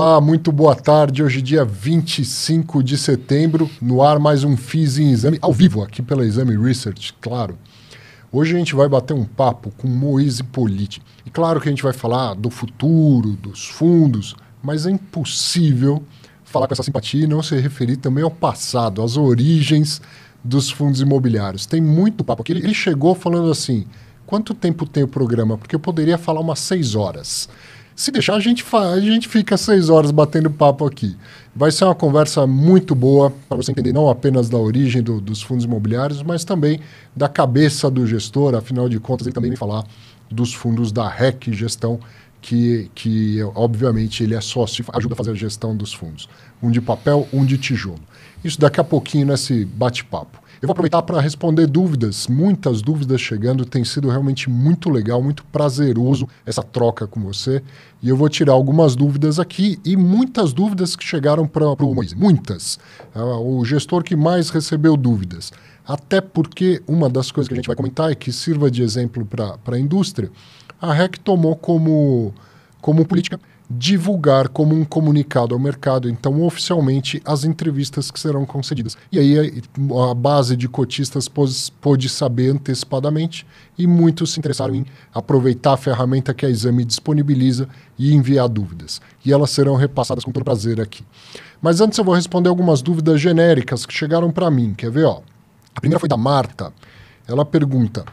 Olá, muito boa tarde. Hoje, dia 25 de setembro, no ar mais um FIS em Exame, ao vivo, aqui pela Exame Research, claro. Hoje a gente vai bater um papo com Moise Politi. E claro que a gente vai falar do futuro, dos fundos, mas é impossível falar com essa simpatia e não se referir também ao passado, às origens dos fundos imobiliários. Tem muito papo aqui. Ele chegou falando assim, quanto tempo tem o programa? Porque eu poderia falar umas 6 horas. Se deixar, a gente fica 6 horas batendo papo aqui. Vai ser uma conversa muito boa para você entender não apenas da origem dos fundos imobiliários, mas também da cabeça do gestor. Afinal de contas, ele também vai falar dos fundos da REC Gestão, que obviamente ele é sócio e ajuda a fazer a gestão dos fundos. Um de papel, um de tijolo. Isso daqui a pouquinho nesse bate-papo. Eu vou aproveitar para responder dúvidas, muitas dúvidas chegando, tem sido realmente muito legal, muito prazeroso essa troca com você. E eu vou tirar algumas dúvidas aqui e muitas dúvidas que chegaram para o Moise, muitas. O gestor que mais recebeu dúvidas. Até porque uma das coisas que a gente vai comentar é que sirva de exemplo para a indústria, a REC tomou como política divulgar como um comunicado ao mercado, então, oficialmente, as entrevistas que serão concedidas. E aí a base de cotistas pôde saber antecipadamente e muitos se interessaram em aproveitar a ferramenta que a Exame disponibiliza e enviar dúvidas. E elas serão repassadas com todo prazer aqui. Mas antes eu vou responder algumas dúvidas genéricas que chegaram para mim. Quer ver? Ó? A primeira foi da Marta. Ela pergunta: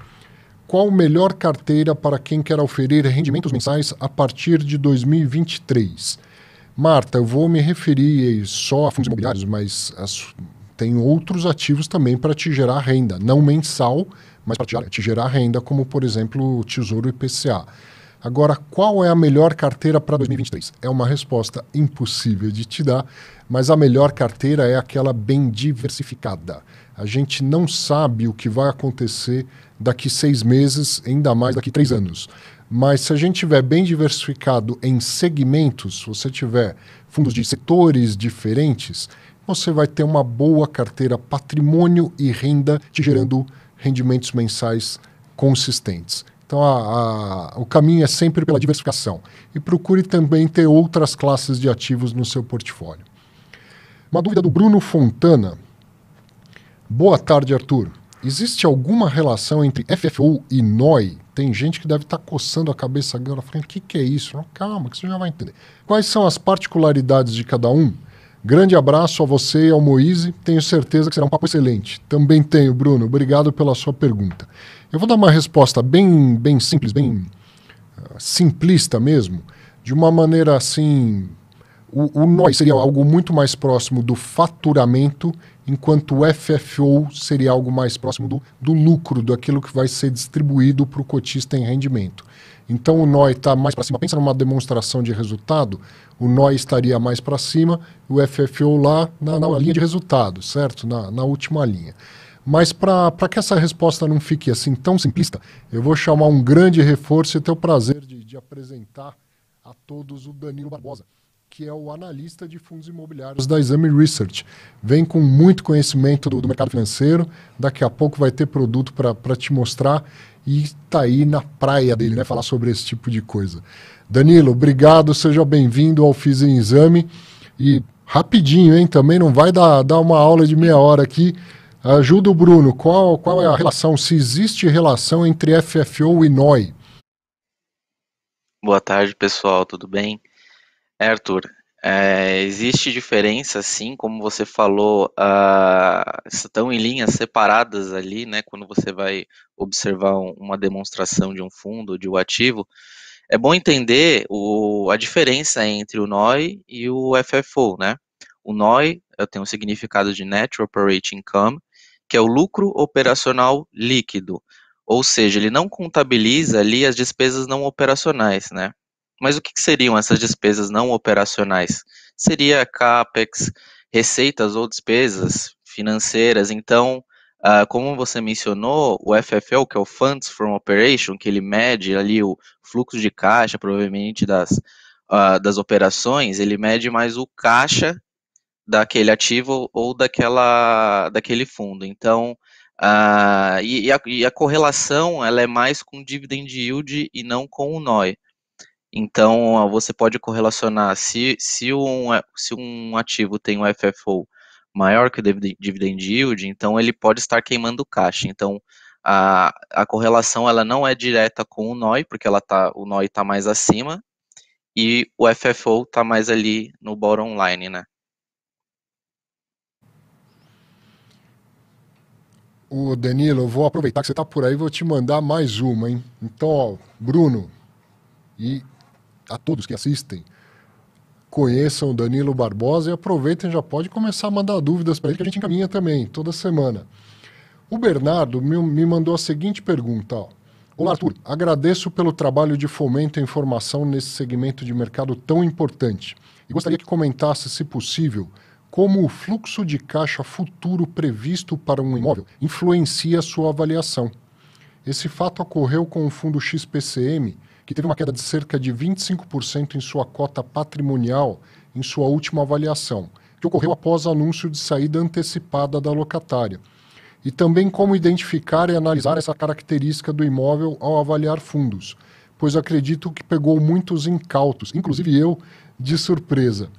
qual a melhor carteira para quem quer oferir rendimentos mensais a partir de 2023? Marta, eu vou me referir só a fundos imobiliários, mas tem outros ativos também para te gerar renda, não mensal, mas para te gerar renda, como, por exemplo, o Tesouro IPCA. Agora, qual é a melhor carteira para 2023? É uma resposta impossível de te dar, mas a melhor carteira é aquela bem diversificada. A gente não sabe o que vai acontecer daqui 6 meses, ainda mais daqui 3 anos. Mas se a gente tiver bem diversificado em segmentos, se você tiver fundos de setores diferentes, você vai ter uma boa carteira patrimônio e renda te gerando rendimentos mensais consistentes. Então, o caminho é sempre pela diversificação. E procure também ter outras classes de ativos no seu portfólio. Uma dúvida do Bruno Fontana. Boa tarde, Arthur. Existe alguma relação entre FFO e NOI? Tem gente que deve estar coçando a cabeça agora, falando, o que é isso? Não, calma, que você já vai entender. Quais são as particularidades de cada um? Grande abraço a você e ao Moise. Tenho certeza que será um papo excelente. Também tenho, Bruno. Obrigado pela sua pergunta. Eu vou dar uma resposta bem simples, bem simplista mesmo, de uma maneira assim. O NOI seria algo muito mais próximo do faturamento, enquanto o FFO seria algo mais próximo do lucro, daquilo que vai ser distribuído para o cotista em rendimento. Então o NOI está mais para cima. Pensa numa demonstração de resultado, o NOI estaria mais para cima, o FFO lá na linha de resultado, certo? Na última linha. Mas para que essa resposta não fique assim tão simplista, eu vou chamar um grande reforço e ter o prazer de apresentar a todos o Danilo Barbosa, que é o analista de fundos imobiliários da Exame Research. Vem com muito conhecimento do mercado financeiro, daqui a pouco vai ter produto para te mostrar e está aí na praia dele, né, falar sobre esse tipo de coisa. Danilo, obrigado, seja bem-vindo ao FIS em Exame. E rapidinho, hein, também não vai dar uma aula de meia hora aqui. Ajuda o Bruno, qual é a relação, se existe relação entre FFO e NOI? Boa tarde, pessoal, tudo bem? Arthur, existe diferença, sim, como você falou, estão em linhas separadas ali, né, quando você vai observar uma demonstração de um fundo, de um ativo. É bom entender a diferença entre o NOI e o FFO, né? O NOI tem um significado de Net Operating Income, que é o lucro operacional líquido, ou seja, ele não contabiliza ali as despesas não operacionais, né? Mas o que seriam essas despesas não operacionais? Seria CAPEX, receitas ou despesas financeiras. Então, como você mencionou, o FFO, que é o Funds from Operation, que ele mede ali o fluxo de caixa, provavelmente das operações, ele mede mais o caixa daquele ativo ou daquele fundo. Então, e a correlação ela é mais com dividend yield e não com o NOI. Então, você pode correlacionar se um ativo tem um FFO maior que o dividend yield, então ele pode estar queimando caixa. Então, a correlação ela não é direta com o NOI, porque o NOI está mais acima, e o FFO está mais ali no bottom line, né? Ô Danilo, eu vou aproveitar que você está por aí e vou te mandar mais uma, hein? Então, ó, Bruno e a todos que assistem, conheçam o Danilo Barbosa e aproveitem, já pode começar a mandar dúvidas para ele que a gente encaminha também, toda semana. O Bernardo me mandou a seguinte pergunta, ó. Olá, Arthur. Agradeço pelo trabalho de fomento e informação nesse segmento de mercado tão importante. E gostaria que comentasse, se possível, como o fluxo de caixa futuro previsto para um imóvel influencia a sua avaliação. Esse fato ocorreu com o fundo XPCM, que teve uma queda de cerca de 25% em sua cota patrimonial em sua última avaliação, que ocorreu após anúncio de saída antecipada da locatária. E também como identificar e analisar essa característica do imóvel ao avaliar fundos, pois acredito que pegou muitos incautos, inclusive eu, de surpresa.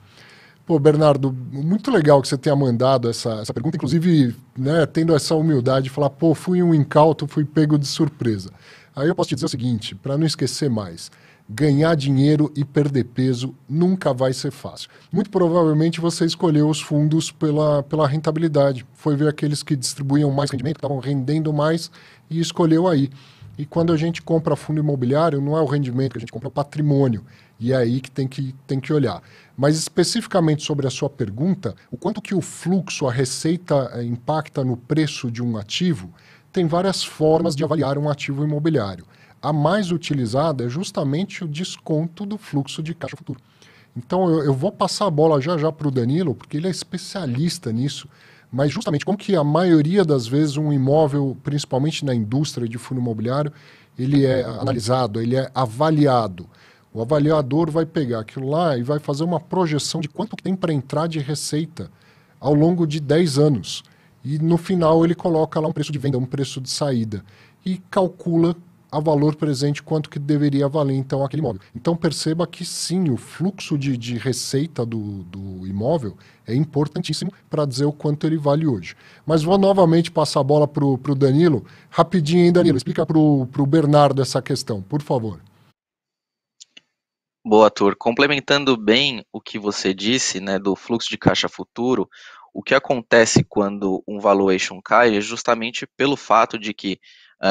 Pô, Bernardo, muito legal que você tenha mandado essa pergunta, inclusive, né, tendo essa humildade de falar, pô, fui um incauto, fui pego de surpresa. Aí eu posso te dizer o seguinte, para não esquecer mais, ganhar dinheiro e perder peso nunca vai ser fácil. Muito provavelmente você escolheu os fundos pela rentabilidade, foi ver aqueles que distribuíam mais rendimento, estavam rendendo mais e escolheu aí. E quando a gente compra fundo imobiliário, não é o rendimento que a gente compra, é o patrimônio. E é aí que tem que olhar. Mas especificamente sobre a sua pergunta, o quanto que o fluxo, a receita impacta no preço de um ativo, tem várias formas de avaliar um ativo imobiliário. A mais utilizada é justamente o desconto do fluxo de caixa futuro. Então eu vou passar a bola já já para o Danilo, porque ele é especialista nisso, mas justamente como que a maioria das vezes um imóvel, principalmente na indústria de fundo imobiliário, ele é analisado, ele é avaliado. O avaliador vai pegar aquilo lá e vai fazer uma projeção de quanto que tem para entrar de receita ao longo de 10 anos. E no final ele coloca lá um preço de venda, um preço de saída. E calcula a valor presente quanto que deveria valer então aquele imóvel. Então perceba que sim, o fluxo de receita do imóvel é importantíssimo para dizer o quanto ele vale hoje. Mas vou novamente passar a bola para o Danilo. Rapidinho, hein, Danilo? Explica para o Bernardo essa questão, por favor. Boa, Arthur. Complementando bem o que você disse, né, do fluxo de caixa futuro, o que acontece quando um valuation cai é justamente pelo fato de que,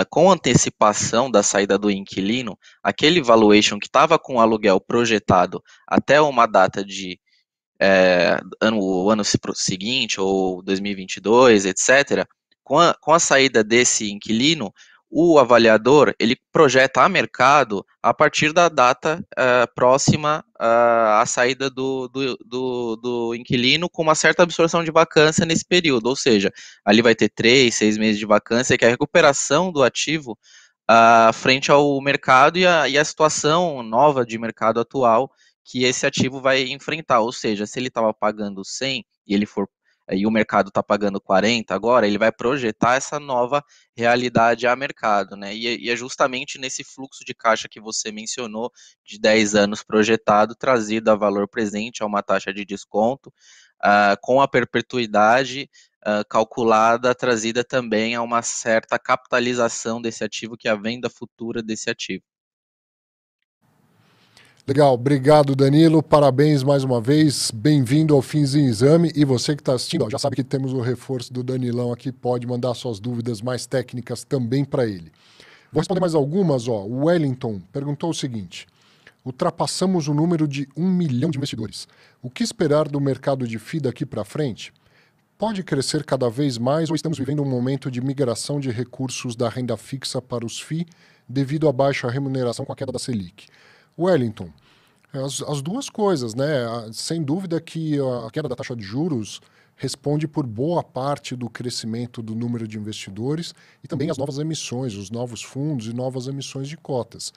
com antecipação da saída do inquilino, aquele valuation que estava com o aluguel projetado até uma data de o ano seguinte, ou 2022, etc., com a saída desse inquilino, o avaliador ele projeta a mercado a partir da data próxima à saída do inquilino, com uma certa absorção de vacância nesse período, ou seja, ali vai ter 3, 6 meses de vacância, que é a recuperação do ativo frente ao mercado e a situação nova de mercado atual que esse ativo vai enfrentar, ou seja, se ele estava pagando 100 e o mercado está pagando 40 agora, ele vai projetar essa nova realidade a mercado, né? E é justamente nesse fluxo de caixa que você mencionou, de 10 anos projetado, trazido a valor presente a uma taxa de desconto, com a perpetuidade calculada, trazida também a uma certa capitalização desse ativo, que é a venda futura desse ativo. Legal, obrigado Danilo, parabéns mais uma vez, bem-vindo ao Fins em Exame, e você que está assistindo, ó, já sabe que temos o reforço do Danilão aqui, pode mandar suas dúvidas mais técnicas também para ele. Vou responder mais algumas, ó. O Wellington perguntou o seguinte: ultrapassamos o número de 1 milhão de investidores. O que esperar do mercado de FII daqui para frente? Pode crescer cada vez mais ou estamos vivendo um momento de migração de recursos da renda fixa para os FII devido à baixa remuneração com a queda da Selic? Wellington, as duas coisas, né? Sem dúvida que a queda da taxa de juros responde por boa parte do crescimento do número de investidores e também as novas emissões, os novos fundos e novas emissões de cotas.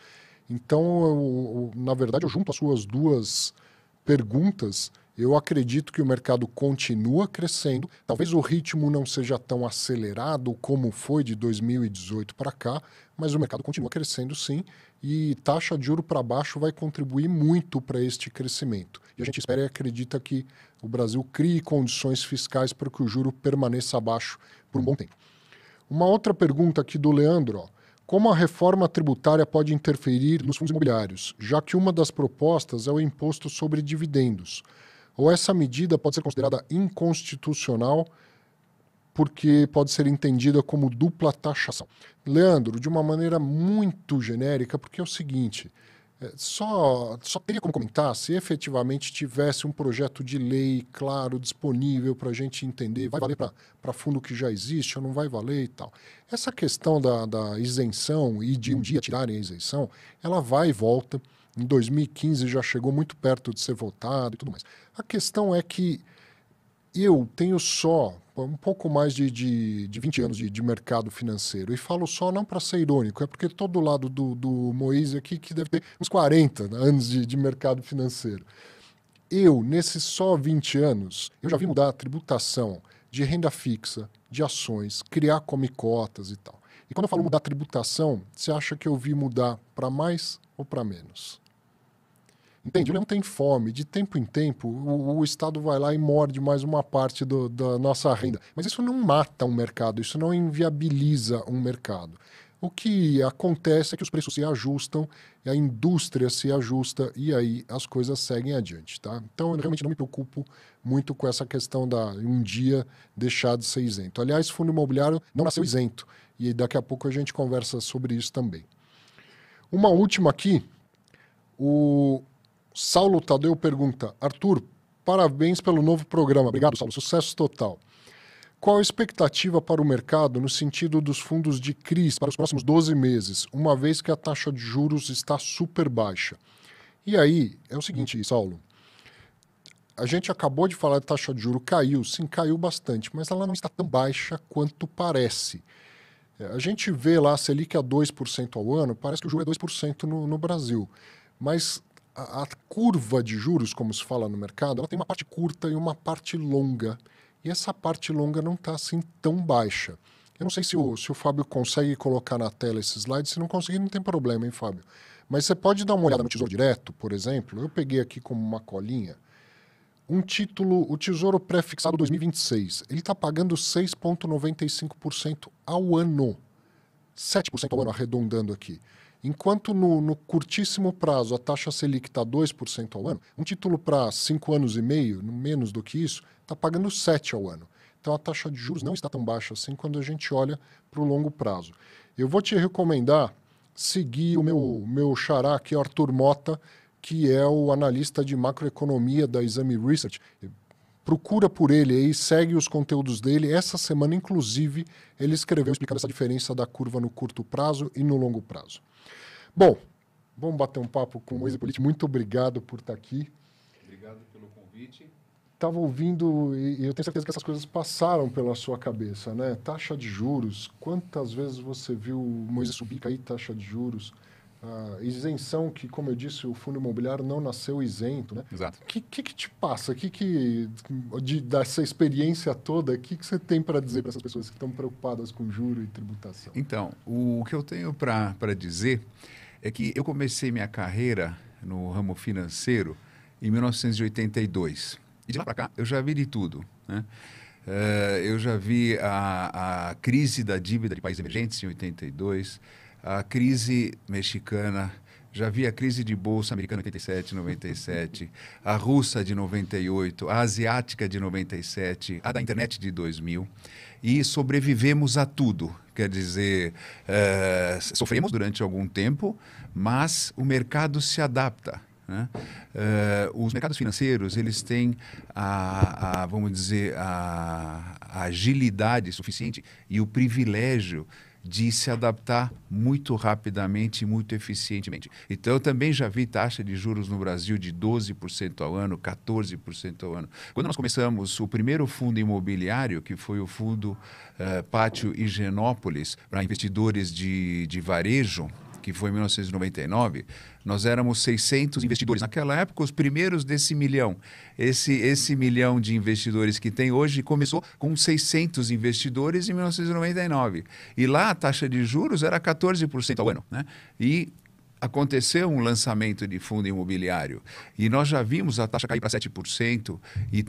Então, na verdade, eu junto as suas duas perguntas, Eu acredito que o mercado continua crescendo, talvez o ritmo não seja tão acelerado como foi de 2018 para cá, mas o mercado continua crescendo sim, e taxa de juro para baixo vai contribuir muito para este crescimento. E a gente espera e acredita que o Brasil crie condições fiscais para que o juro permaneça abaixo por um bom tempo. Uma outra pergunta aqui do Leandro, ó. Como a reforma tributária pode interferir nos fundos imobiliários, já que uma das propostas é o imposto sobre dividendos? Ou essa medida pode ser considerada inconstitucional porque pode ser entendida como dupla taxação? Leandro, de uma maneira muito genérica, porque é o seguinte, só teria como comentar se efetivamente tivesse um projeto de lei claro, disponível para a gente entender, vai valer para fundo que já existe ou não vai valer e tal. Essa questão da isenção e de um dia tirarem a isenção, ela vai e volta. Em 2015 já chegou muito perto de ser votado e tudo mais. A questão é que eu tenho só um pouco mais de 20 anos de mercado financeiro, e falo só não para ser irônico, é porque todo lado do Moise aqui que deve ter uns 40 anos de mercado financeiro. Eu, nesses só 20 anos, eu já vi mudar a tributação de renda fixa, de ações, criar comicotas e tal. E quando eu falo mudar a tributação, você acha que eu vi mudar para mais ou para menos? Entende? Ele não tem fome. De tempo em tempo, o Estado vai lá e morde mais uma parte da nossa renda. Mas isso não mata um mercado, isso não inviabiliza um mercado. O que acontece é que os preços se ajustam, a indústria se ajusta e aí as coisas seguem adiante. Tá? Então eu realmente não me preocupo muito com essa questão da um dia deixar de ser isento. Aliás, fundo imobiliário não nasceu isento e daqui a pouco a gente conversa sobre isso também. Uma última aqui, o Saulo Tadeu pergunta: Arthur, parabéns pelo novo programa. Obrigado, Saulo. Sucesso total. Qual a expectativa para o mercado no sentido dos fundos de CRIs para os próximos 12 meses, uma vez que a taxa de juros está super baixa? E aí, é o seguinte, Saulo. A gente acabou de falar de taxa de juros, caiu, sim, caiu bastante, mas ela não está tão baixa quanto parece. A gente vê lá a Selic a 2% ao ano, parece que o juro é 2% no Brasil. Mas a curva de juros, como se fala no mercado, ela tem uma parte curta e uma parte longa. E essa parte longa não está assim tão baixa. Eu não sei se o Fábio consegue colocar na tela esse slide. Se não conseguir, não tem problema, hein, Fábio? Mas você pode dar uma olhada no Tesouro Direto, por exemplo. Eu peguei aqui como uma colinha um título, o Tesouro Pré-Fixado 2026. Ele está pagando 6,95% ao ano. 7% ao ano, arredondando aqui. Enquanto no curtíssimo prazo a taxa Selic está 2% ao ano, um título para 5 anos e meio, menos do que isso, está pagando 7% ao ano. Então a taxa de juros não está tão baixa assim quando a gente olha para o longo prazo. Eu vou te recomendar seguir o meu xará aqui, Arthur Mota, que é o analista de macroeconomia da Exame Research. Procura por ele aí, segue os conteúdos dele. Essa semana, inclusive, ele escreveu explicando essa diferença da curva no curto prazo e no longo prazo. Bom, vamos bater um papo com o Moise Politi. Muito obrigado por estar aqui. Obrigado pelo convite. Estava ouvindo e eu tenho certeza que essas coisas passaram pela sua cabeça, né? Taxa de juros. Quantas vezes você viu o Moise subir, cair taxa de juros? Isenção, que, como eu disse, o fundo imobiliário não nasceu isento, né? Exato. O que te passa? Dessa experiência toda, o que você tem para dizer para essas pessoas que estão preocupadas com juro e tributação? Então, o que eu tenho para dizer é que eu comecei minha carreira no ramo financeiro em 1982. E de lá para cá eu já vi de tudo, né? Eu já vi a crise da dívida de países emergentes em 82, a crise mexicana, já vi a crise de bolsa americana em 87, 97, a russa de 98, a asiática de 97, a da internet de 2000, e sobrevivemos a tudo. Quer dizer, sofremos durante algum tempo, mas o mercado se adapta, né? Os mercados financeiros, eles têm vamos dizer, a agilidade suficiente e o privilégio de se adaptar muito rapidamente e muito eficientemente. Então, eu também já vi taxa de juros no Brasil de 12% ao ano, 14% ao ano. Quando nós começamos o primeiro fundo imobiliário, que foi o fundo Pátio Higienópolis, para investidores de varejo, que foi em 1999, nós éramos 600 investidores. Naquela época, os primeiros desse milhão. Esse milhão de investidores que tem hoje começou com 600 investidores em 1999. E lá a taxa de juros era 14% ao ano, né? E aconteceu um lançamento de fundo imobiliário e nós já vimos a taxa cair para 7% e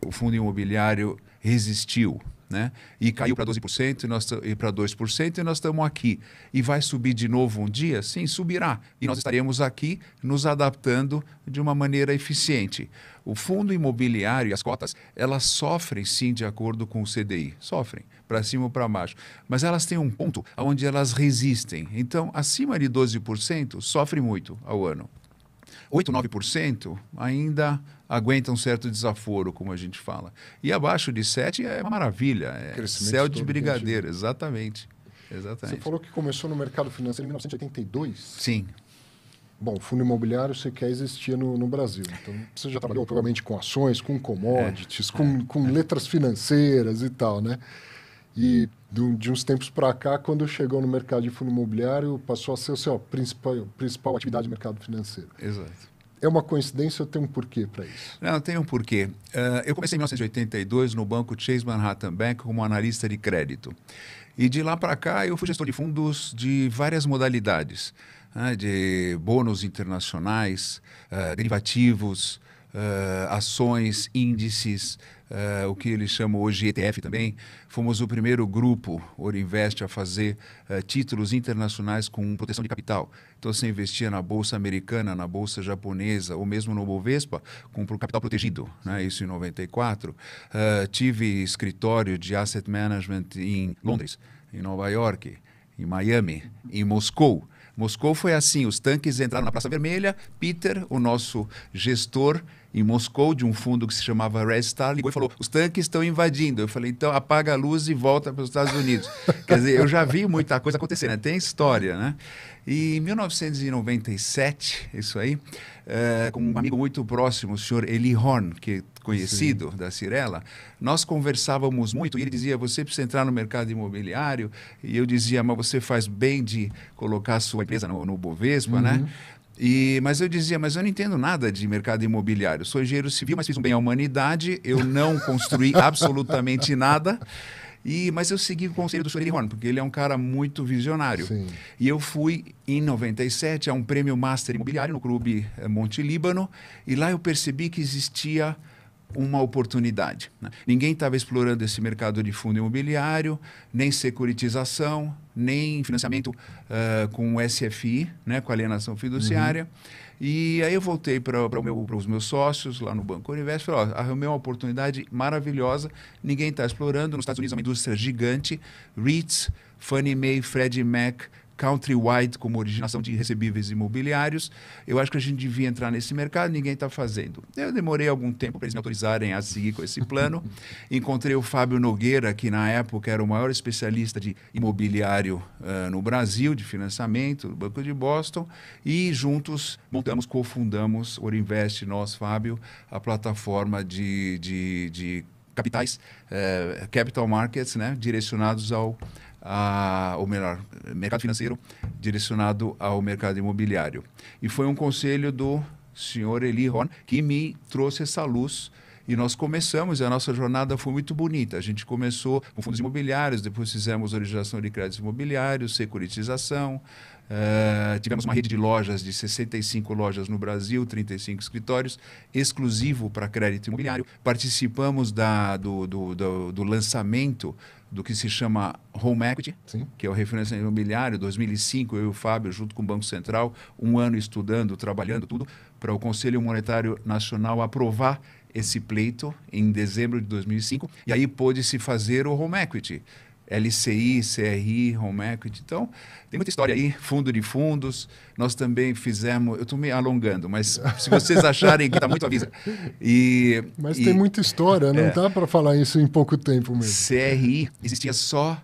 o fundo imobiliário resistiu, né? E caiu para 12% e para 2% e nós estamos aqui. E vai subir de novo um dia? Sim, subirá. E nós estaremos aqui nos adaptando de uma maneira eficiente. O fundo imobiliário e as cotas, elas sofrem sim de acordo com o CDI. Sofrem, para cima ou para baixo. Mas elas têm um ponto onde elas resistem. Então, acima de 12%, sofre muito ao ano. 8, 9% ainda aguenta um certo desaforo, como a gente fala. E abaixo de 7% é uma maravilha, é céu de brigadeiro, exatamente. Você falou que começou no mercado financeiro em 1982? Sim. Bom, o fundo imobiliário você quer existir no Brasil. Então, você já trabalhou provavelmente com ações, com commodities, com letras financeiras e tal, né? E de uns tempos para cá, quando chegou no mercado de fundo imobiliário, passou a ser a sua principal atividade de mercado financeiro. Exato. É uma coincidência ou tem um porquê para isso? Não, tem um porquê. Eu comecei em 1982 no banco Chase Manhattan Bank como analista de crédito. E de lá para cá eu fui gestor de fundos de várias modalidades, né, de bônus internacionais, derivativos, ações, índices, o que eles chamam hoje de ETF também. Fomos o primeiro grupo, Orinvest, a fazer títulos internacionais com proteção de capital. Então, você investia na Bolsa Americana, na Bolsa Japonesa, ou mesmo no Bovespa, com capital protegido, né? Isso em 94. Tive escritório de asset management em Londres, em Nova York, em Miami, em Moscou. Moscou foi assim, os tanques entraram na Praça Vermelha, Peter, o nosso gestor em Moscou, de um fundo que se chamava Red Star, ligou e falou, os tanques estão invadindo. Eu falei, então apaga a luz e volta para os Estados Unidos. Quer dizer, eu já vi muita coisa acontecer, né? Tem história, né? E em 1997, isso aí, com um amigo muito próximo, o senhor Eli Horn, que é conhecido da Cirela, nós conversávamos muito e ele dizia, você precisa entrar no mercado imobiliário, e eu dizia, mas você faz bem de colocar a sua empresa no Bovespa, né? Mas eu dizia, mas eu não entendo nada de mercado imobiliário. Sou engenheiro civil, mas fiz um bem à humanidade, eu não construí absolutamente nada. Mas eu segui o conselho do Sr. Eli Horn, porque ele é um cara muito visionário. Sim. E eu fui, em 97, a um prêmio Master Imobiliário no Clube Monte Líbano, e lá eu percebi que existia uma oportunidade, né? Ninguém estava explorando esse mercado de fundo imobiliário, nem securitização, nem financiamento com o SFI, né, com alienação fiduciária. E aí eu voltei para os meus sócios lá no Banco Orinvest e falei, arrumei uma oportunidade maravilhosa, ninguém está explorando. Nos Estados Unidos é uma indústria gigante, REITs, Fannie Mae, Freddie Mac, Countrywide como originação de recebíveis imobiliários. Eu acho que a gente devia entrar nesse mercado, ninguém está fazendo. Eu demorei algum tempo para eles me autorizarem a seguir com esse plano. Encontrei o Fábio Nogueira, que na época era o maior especialista de imobiliário no Brasil, de financiamento, do Banco de Boston, e juntos cofundamos Orinvest, nós, Fábio, a plataforma de capitais, capital markets, né, direcionados ou melhor, mercado financeiro direcionado ao mercado imobiliário. E foi um conselho do senhor Eli Horn que me trouxe essa luz e nós começamos, e a nossa jornada foi muito bonita. A gente começou com fundos imobiliários, depois fizemos originação de créditos imobiliários, securitização, tivemos uma rede de lojas de 65 lojas no Brasil, 35 escritórios, exclusivo para crédito imobiliário. Participamos do lançamento do que se chama Home Equity, Sim. que é o refinanciamento imobiliário. Em 2005, eu e o Fábio, junto com o Banco Central, um ano estudando, trabalhando tudo, para o Conselho Monetário Nacional aprovar esse pleito em dezembro de 2005, e aí pôde-se fazer o Home Equity. LCI, CRI, Home Equity. Então, tem muita história aí, fundo de fundos. Nós também fizemos... Eu estou me alongando, mas se vocês acharem que está muito avisa. Mas tem muita história, não dá para falar isso em pouco tempo mesmo. CRI, existia só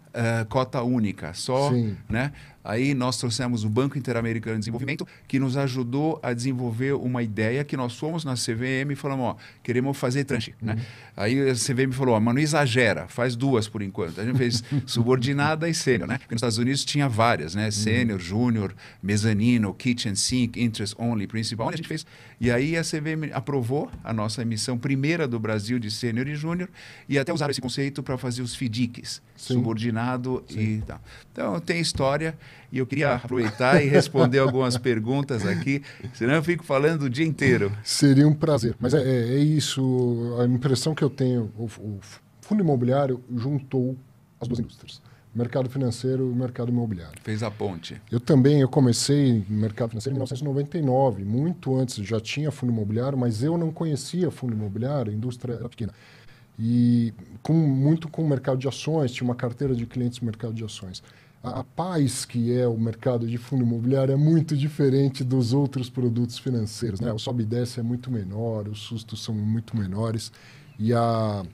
cota única, só, né? Aí nós trouxemos o Banco Interamericano de Desenvolvimento, que nos ajudou a desenvolver uma ideia que nós fomos na CVM e falamos, ó, queremos fazer tranche, né? Aí a CVM falou, ó, mas não exagera, faz 2 por enquanto. A gente fez subordinada e sênior, né? Porque nos Estados Unidos tinha várias, né? Sênior, júnior, mezanino, kitchen sink, interest only, principal. A gente fez. E aí a CVM aprovou a nossa emissão primeira do Brasil de sênior e júnior e até usaram esse conceito para fazer os FDICs, subordinado e tal. Então tem história. E eu queria aproveitar e responder algumas perguntas aqui, senão eu fico falando o dia inteiro. Seria um prazer. Mas é isso, a impressão que eu tenho, o fundo imobiliário juntou as duas indústrias, o mercado financeiro e o mercado imobiliário. Fez a ponte. Eu comecei no mercado financeiro em 1999, muito antes, já tinha fundo imobiliário, mas eu não conhecia fundo imobiliário, a indústria era pequena. E muito com o mercado de ações, tinha uma carteira de clientes no mercado de ações. A paz que é o mercado de fundo imobiliário é muito diferente dos outros produtos financeiros, né? O sobe e desce é muito menor, os sustos são muito menores e a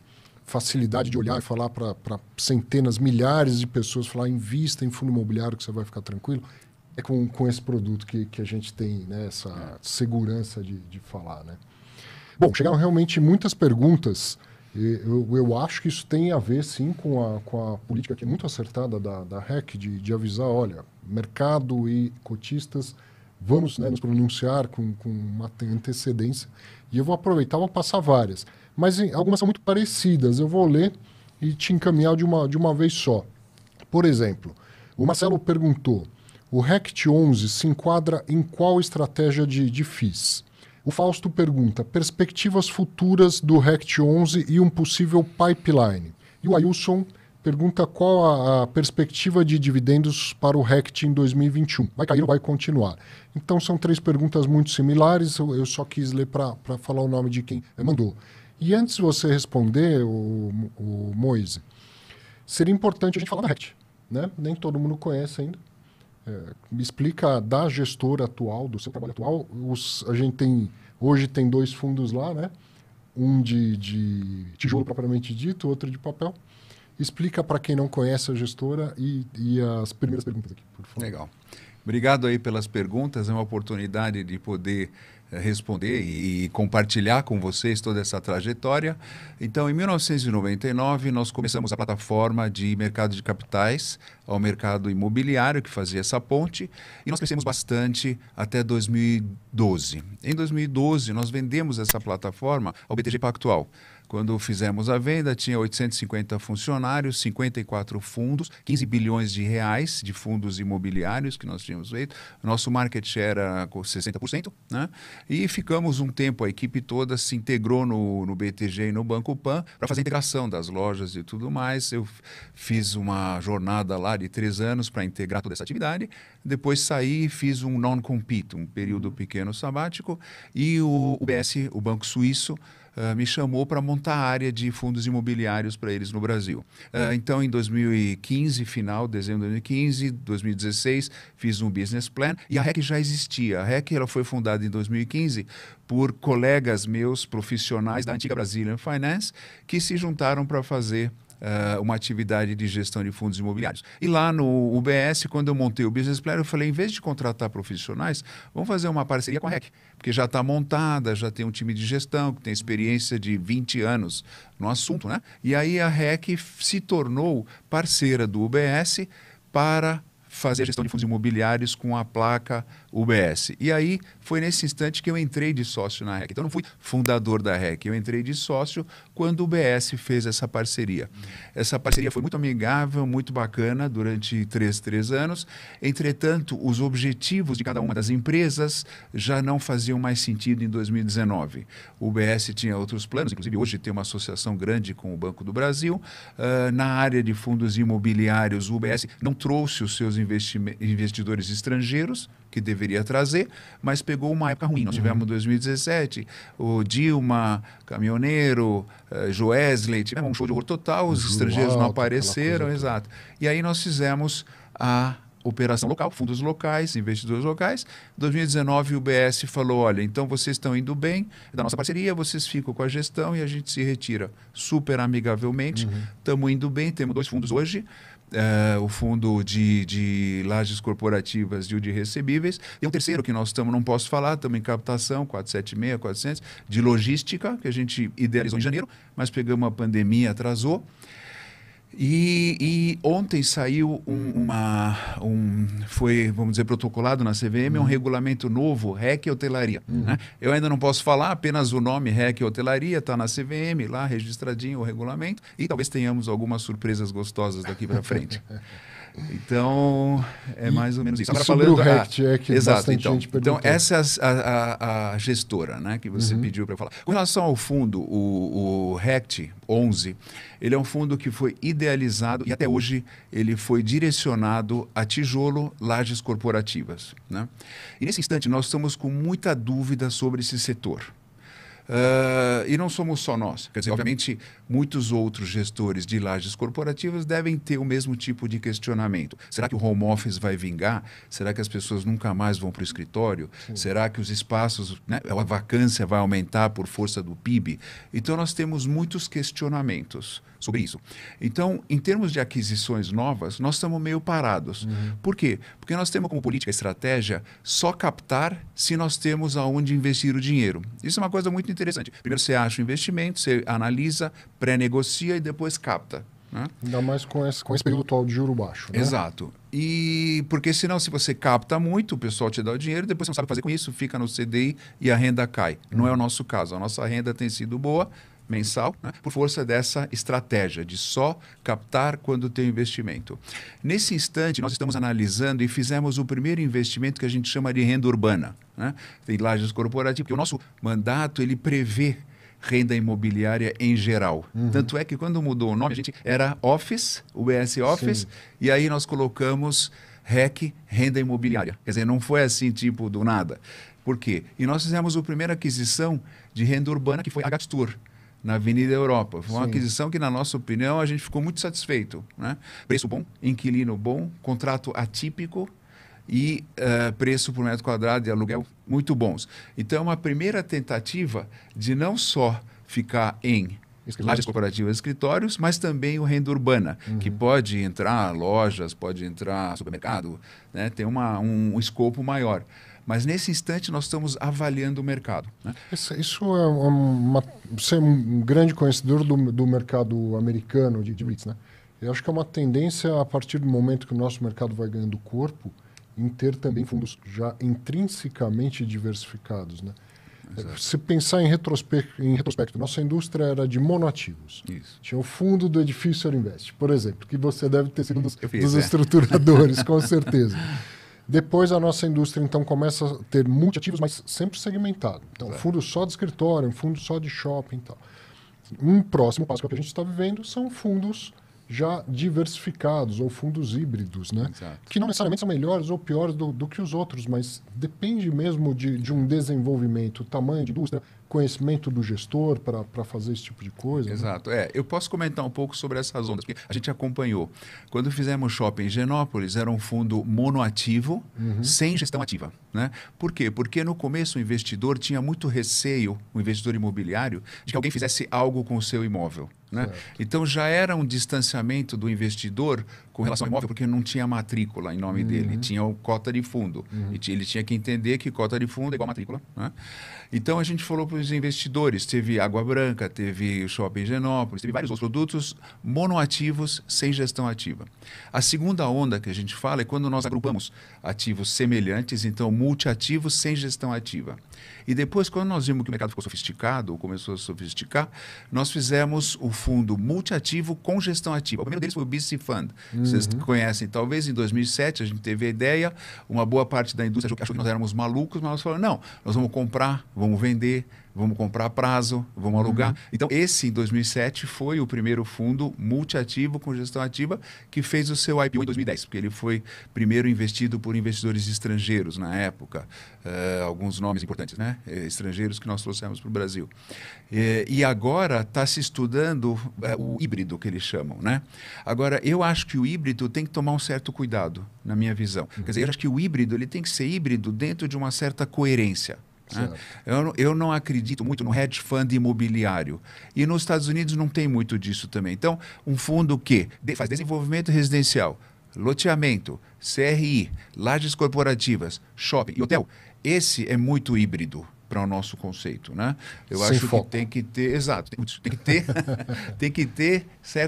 facilidade de olhar e falar para centenas, milhares de pessoas, falar invista em fundo imobiliário que você vai ficar tranquilo, é com esse produto que a gente tem, né? Essa segurança de falar, né? Bom, chegaram realmente muitas perguntas. Eu acho que isso tem a ver, sim, com a política que é muito acertada da REC, de avisar, olha, mercado e cotistas, vamos, né, nos pronunciar com uma antecedência. E eu vou aproveitar e vou passar várias. Mas algumas são muito parecidas. Eu vou ler e te encaminhar de uma vez só. Por exemplo, o Marcelo perguntou, o RECT 11 se enquadra em qual estratégia de FIIs? O Fausto pergunta, perspectivas futuras do RECT 11 e um possível pipeline. E o Ailson pergunta qual a perspectiva de dividendos para o RECT em 2021. Vai cair ou vai continuar? Então, são 3 perguntas muito similares, eu só quis ler para falar o nome de quem mandou. E antes de você responder, o Moise, seria importante a gente falar da RECT, né? Nem todo mundo conhece ainda. Me explica da gestora atual, do seu trabalho atual. A gente hoje tem 2 fundos lá, né? Um de tijolo propriamente dito, outro de papel. Explica para quem não conhece a gestora e as primeiras perguntas aqui, por favor. Legal. Obrigado aí pelas perguntas, é uma oportunidade de poder responder e compartilhar com vocês toda essa trajetória. Então, em 1999, nós começamos a plataforma de mercado de capitais ao mercado imobiliário, que fazia essa ponte, e nós crescemos bastante até 2012. Em 2012, nós vendemos essa plataforma ao BTG Pactual. Quando fizemos a venda, tinha 850 funcionários, 54 fundos, 15 bilhões de reais de fundos imobiliários que nós tínhamos feito. Nosso market share era com 60%, né? E ficamos um tempo, a equipe toda se integrou no BTG e no Banco Pan para fazer a integração das lojas e tudo mais. Eu fiz uma jornada lá de 3 anos para integrar toda essa atividade. Depois saí e fiz um non-compete, um período pequeno sabático. E o UBS, o Banco Suíço, me chamou para montar a área de fundos imobiliários para eles no Brasil. Então, em 2015, final, dezembro de 2015, 2016, fiz um business plan e a REC já existia. A REC ela foi fundada em 2015 por colegas meus profissionais da antiga Brazilian Finance que se juntaram para fazer uma atividade de gestão de fundos imobiliários. E lá no UBS, quando eu montei o business plan, eu falei, em vez de contratar profissionais, vamos fazer uma parceria com a REC, porque já está montada, já tem um time de gestão, que tem experiência de 20 anos no assunto, né? E aí a REC se tornou parceira do UBS para fazer a gestão de fundos imobiliários com a placa UBS. E aí foi nesse instante que eu entrei de sócio na REC. Então, eu não fui fundador da REC, eu entrei de sócio quando o UBS fez essa parceria. Essa parceria foi muito amigável, muito bacana durante 3 anos. Entretanto, os objetivos de cada uma das empresas já não faziam mais sentido em 2019. O UBS tinha outros planos, inclusive hoje tem uma associação grande com o Banco do Brasil. Na área de fundos imobiliários, o UBS não trouxe os seus investidores estrangeiros, que deveria trazer, mas pegou uma época ruim. Nós tivemos 2017, o Dilma, Caminhoneiro, Joesley, tivemos um show de horror total, os estrangeiros não apareceram, exato. E aí nós fizemos a operação local, fundos locais, investidores locais. Em 2019, o UBS falou, olha, então vocês estão indo bem da nossa parceria, vocês ficam com a gestão e a gente se retira super amigavelmente. Estamos indo bem, temos 2 fundos hoje. o fundo de lajes corporativas e o de recebíveis. E um terceiro que nós estamos, não posso falar, estamos em captação, 476, 400, de logística, que a gente idealizou em janeiro, mas pegamos uma pandemia, atrasou. E ontem saiu foi, vamos dizer, protocolado na CVM um regulamento novo, REC Hotelaria. Né? Eu ainda não posso falar, apenas o nome REC Hotelaria está na CVM, lá registradinho o regulamento, e talvez tenhamos algumas surpresas gostosas daqui para frente. Então, é mais ou menos isso. Agora, sobre falando, o RECT, que exato, bastante gente perguntou. Então, essa é a gestora, né, que você pediu para falar. Com relação ao fundo, o RECT 11, ele é um fundo que foi idealizado e até hoje ele foi direcionado a tijolo, lajes corporativas. Né? E nesse instante nós estamos com muita dúvida sobre esse setor. E não somos só nós. Quer dizer, obviamente, muitos outros gestores de lajes corporativas devem ter o mesmo tipo de questionamento. Será que o home office vai vingar? Será que as pessoas nunca mais vão para o escritório? Sim. Será que os espaços, né, a vacância vai aumentar por força do PIB? Então, nós temos muitos questionamentos sobre isso. Então, em termos de aquisições novas, nós estamos meio parados. Por quê? Porque nós temos como política e estratégia só captar se nós temos aonde investir o dinheiro. Isso é uma coisa muito interessante. Primeiro você acha o investimento, você analisa, pré-negocia e depois capta. Né? Ainda mais com esse período atual de juro baixo. Né? Exato. E porque senão, se você capta muito, o pessoal te dá o dinheiro, depois você não sabe fazer com isso, fica no CDI e a renda cai. Não é o nosso caso. A nossa renda tem sido boa, mensal, né, por força dessa estratégia de só captar quando tem investimento. Nesse instante, nós estamos analisando e fizemos o primeiro investimento que a gente chama de renda urbana. Né? Tem lajes corporativas, porque o nosso mandato ele prevê renda imobiliária em geral. Tanto é que quando mudou o nome, a gente era Office, o ES Office, sim, e aí nós colocamos REC, renda imobiliária. Quer dizer, não foi assim tipo do nada. Por quê? E nós fizemos a primeira aquisição de renda urbana, que foi a Gatstur, na Avenida Europa. Foi uma aquisição que, na nossa opinião, a gente ficou muito satisfeito. Né? Preço bom, inquilino bom, contrato atípico e preço por metro quadrado de aluguel muito bons. Então, é uma primeira tentativa de não só ficar em lajes corporativas, escritórios, mas também o renda urbana, que pode entrar lojas, pode entrar supermercado, né? Tem um escopo maior. Mas nesse instante nós estamos avaliando o mercado. Né? Isso você é um grande conhecedor do mercado americano de REITs, né? Eu acho que é uma tendência, a partir do momento que o nosso mercado vai ganhando corpo, em ter também fundos já intrinsecamente diversificados. Né? Se pensar em retrospecto, nossa indústria era de monoativos. Isso. Tinha o fundo do Edifício Invest, por exemplo, que você deve ter sido dos estruturadores, com certeza. Depois a nossa indústria, então, começa a ter multiativos, mas sempre segmentado. Então, um fundo só de escritório, um fundo só de shopping e tal. Um próximo passo que a gente está vivendo são fundos já diversificados ou fundos híbridos, né? Exato. Que não necessariamente são melhores ou piores do que os outros, mas depende mesmo de um desenvolvimento, tamanho de indústria, conhecimento do gestor para fazer esse tipo de coisa. Exato. Né? Eu posso comentar um pouco sobre essas ondas, porque a gente acompanhou. Quando fizemos shopping em Higienópolis, era um fundo monoativo, sem gestão ativa. Né? Por quê? Porque no começo o investidor tinha muito receio, o investidor imobiliário, de que alguém fizesse algo com o seu imóvel. Né? Então já era um distanciamento do investidor com relação ao imóvel, porque não tinha matrícula em nome dele, tinha o cota de fundo. E ele tinha que entender que cota de fundo é igual a matrícula. Né? Então a gente falou para os investidores, teve Água Branca, teve o Shopping Higienópolis, teve vários outros produtos monoativos sem gestão ativa. A segunda onda que a gente fala é quando nós agrupamos ativos semelhantes, então multiativos sem gestão ativa. E depois, quando nós vimos que o mercado ficou sofisticado, ou começou a sofisticar, nós fizemos o fundo multiativo com gestão ativa. O primeiro deles foi o BC Fund. Vocês conhecem, talvez em 2007 a gente teve a ideia, uma boa parte da indústria achou que nós éramos malucos, mas nós falamos, não, nós vamos comprar, vamos vender, vamos comprar a prazo, vamos alugar. Então, esse, em 2007, foi o primeiro fundo multiativo com gestão ativa que fez o seu IPO em 2010, porque ele foi primeiro investido por investidores estrangeiros na época. Alguns nomes importantes, né? Estrangeiros que nós trouxemos para o Brasil. E agora está se estudando o híbrido, que eles chamam, né? Agora, eu acho que o híbrido tem que tomar um certo cuidado, na minha visão. Quer dizer, eu acho que o híbrido ele tem que ser híbrido dentro de uma certa coerência. Né? Eu não acredito muito no hedge fund imobiliário. E nos Estados Unidos não tem muito disso também. Então, um fundo que faz desenvolvimento residencial, loteamento, CRI, lajes corporativas, shopping e hotel, esse é muito híbrido para o nosso conceito, né? Eu Sem acho foco. que tem que ter, exato, tem que ter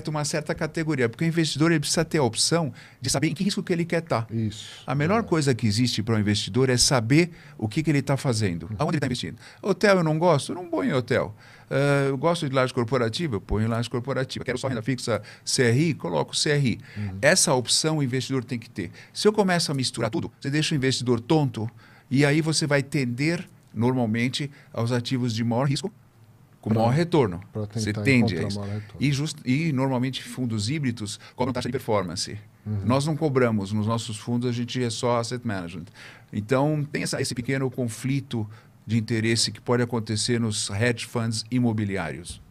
uma certa categoria, porque o investidor ele precisa ter a opção de saber em que risco que ele quer estar. Isso. A melhor coisa que existe para o investidor é saber o que ele está fazendo, aonde ele está investindo. Hotel eu não gosto, não ponho em hotel. Eu gosto de laje corporativa, eu ponho em laje corporativa. Quero só renda fixa CRI, coloco CRI. Essa opção o investidor tem que ter. Se eu começo a misturar tudo, você deixa o investidor tonto e aí você vai tender normalmente aos ativos de maior risco com maior retorno. Você tende a isso. E normalmente fundos híbridos cobram taxa de performance. Nós não cobramos, nos nossos fundos a gente é só asset management. Então tem esse pequeno conflito de interesse que pode acontecer nos hedge funds imobiliários.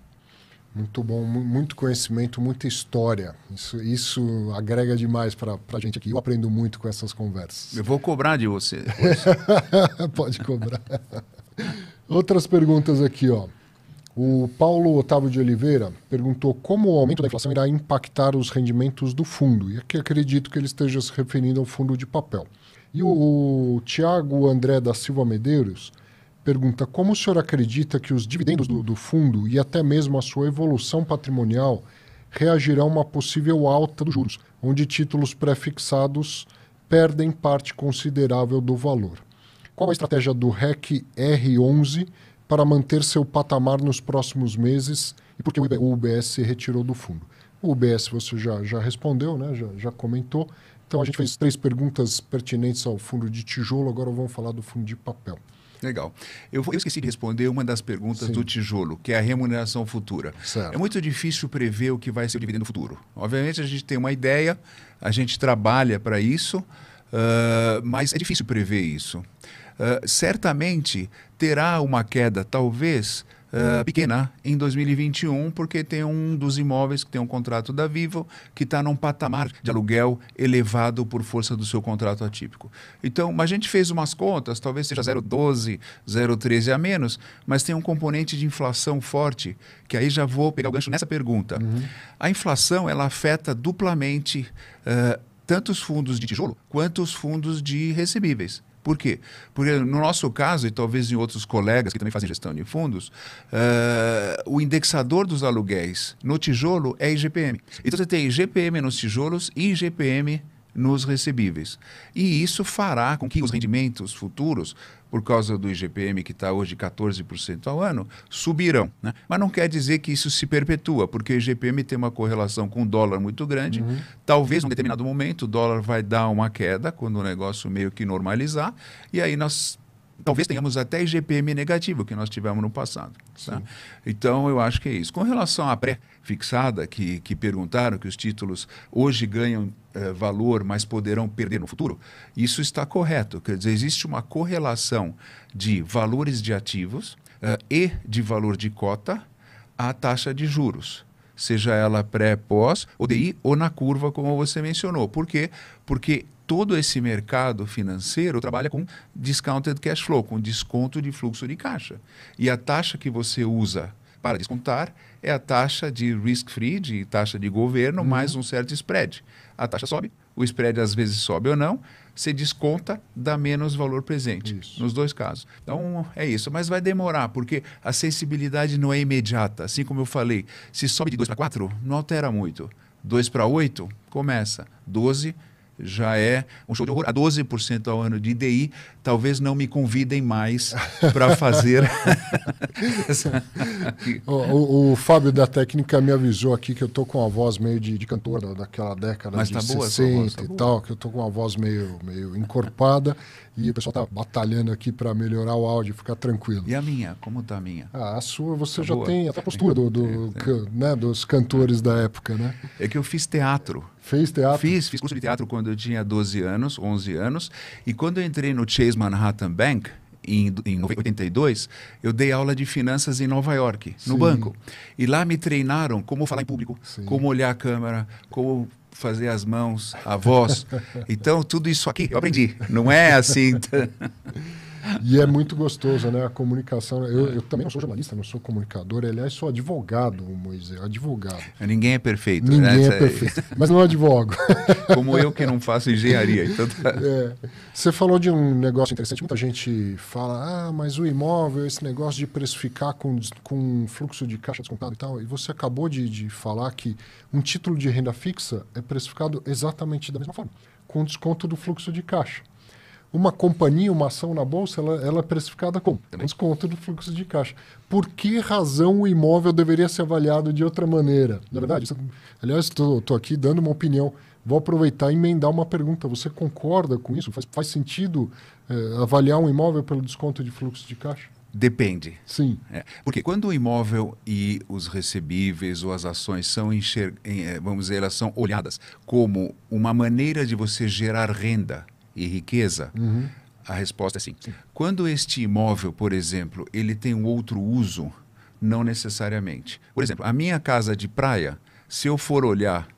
Muito bom, muito conhecimento, muita história. Isso agrega demais para a gente aqui. Eu aprendo muito com essas conversas. Eu vou cobrar de você. Pode cobrar. Outras perguntas aqui, ó. O Paulo Otávio de Oliveira perguntou como o aumento da inflação irá impactar os rendimentos do fundo. E aqui acredito que ele esteja se referindo ao fundo de papel. E o Tiago André da Silva Medeiros pergunta como o senhor acredita que os dividendos do fundo e até mesmo a sua evolução patrimonial reagirão a uma possível alta dos juros, onde títulos pré-fixados perdem parte considerável do valor. Qual a estratégia do REC R11 para manter seu patamar nos próximos meses e por que o UBS se retirou do fundo? O UBS você já respondeu, né? já comentou. Então a gente fez 3 perguntas pertinentes ao fundo de tijolo, agora vamos falar do fundo de papel. Legal. Eu esqueci de responder uma das perguntas do tijolo, que é a remuneração futura. Certo. É muito difícil prever o que vai ser o dividendo futuro. Obviamente, a gente tem uma ideia, a gente trabalha para isso, mas é difícil prever isso. Certamente terá uma queda, talvez, pequena em 2021, porque tem um dos imóveis que tem um contrato da Vivo que está num patamar de aluguel elevado por força do seu contrato atípico. Então, mas a gente fez umas contas, talvez seja 0,12, 0,13 a menos, mas tem um componente de inflação forte, que aí já vou pegar o gancho nessa pergunta. A inflação, ela afeta duplamente tanto os fundos de tijolo quanto os fundos de recebíveis. Por quê? Porque no nosso caso, e talvez em outros colegas que também fazem gestão de fundos, o indexador dos aluguéis no tijolo é IGPM. Então você tem IGPM nos tijolos e IGPM nos recebíveis. E isso fará com que os rendimentos futuros, por causa do IGPM, que está hoje 14% ao ano, subirão. Né? Mas não quer dizer que isso se perpetua, porque o IGPM tem uma correlação com o dólar muito grande. Talvez, em um determinado momento, o dólar vai dar uma queda, quando o negócio meio que normalizar, e aí nós talvez tenhamos até IGPM negativo, que nós tivemos no passado. Tá? Então, eu acho que é isso. Com relação à pré-fixada, que perguntaram que os títulos hoje ganham valor, mas poderão perder no futuro, isso está correto. Quer dizer, existe uma correlação de valores de ativos e de valor de cota à taxa de juros, seja ela pré, pós, ODI ou na curva, como você mencionou. Por quê? Porque todo esse mercado financeiro trabalha com discounted cash flow, com desconto de fluxo de caixa. E a taxa que você usa para descontar é a taxa de risk-free, de taxa de governo, mais um certo spread. A taxa sobe, o spread às vezes sobe ou não, você desconta, dá menos valor presente, nos dois casos. Então, é isso. Mas vai demorar, porque a sensibilidade não é imediata. Assim como eu falei, se sobe de 2 para 4, não altera muito. 2 para 8, começa. 12 já é um show de horror. A 12% ao ano de IDI, talvez não me convidem mais para fazer. o Fábio da técnica me avisou aqui que eu tô com a voz meio de cantor daquela década. Mas de tá 60 e tal, que eu tô com uma voz meio encorpada e o pessoal tá batalhando aqui para melhorar o áudio, ficar tranquilo. E a minha? Como tá a minha? A sua você tá já boa? tem até a postura né, dos cantores da época, né? É que eu fiz teatro. Fez teatro? Fiz curso de teatro quando eu tinha 12 anos, 11 anos. E quando eu entrei no Chase Manhattan Bank, em 82, eu dei aula de finanças em Nova York, no banco. E lá me treinaram como falar em público, como olhar a câmera, como fazer as mãos, a voz. Então, tudo isso aqui eu aprendi. Não é assim... E é muito gostoso, né? A comunicação. Eu também não sou jornalista, não sou comunicador. Aliás, sou advogado, Moisés. Advogado. Ninguém é perfeito. Ninguém é perfeito. Mas não advogo. Como eu que não faço engenharia. Então tá. Você falou de um negócio interessante. Muita gente fala, mas o imóvel, esse negócio de precificar com fluxo de caixa descontado e tal. E você acabou de falar que um título de renda fixa é precificado exatamente da mesma forma, com desconto do fluxo de caixa. Uma companhia, uma ação na bolsa, ela é precificada com desconto do fluxo de caixa. Por que razão o imóvel deveria ser avaliado de outra maneira? Na verdade, aliás, estou aqui dando uma opinião. Vou aproveitar e emendar uma pergunta. Você concorda com isso? Faz sentido avaliar um imóvel pelo desconto de fluxo de caixa? Depende. Sim. Porque quando o imóvel e os recebíveis ou as ações são, vamos dizer, elas são olhadas como uma maneira de você gerar renda e riqueza, a resposta é sim. Quando este imóvel, por exemplo, ele tem um outro uso, não necessariamente. Por exemplo, a minha casa de praia, se eu for olhar...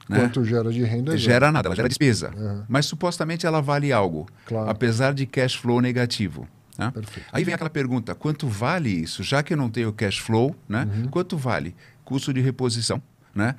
Quanto gera de renda? Gera nada, ela gera despesa. Mas supostamente ela vale algo, apesar de cash flow negativo. Né? Aí vem aquela pergunta, quanto vale isso? Já que eu não tenho cash flow, né? Quanto vale? Custo de reposição. Né?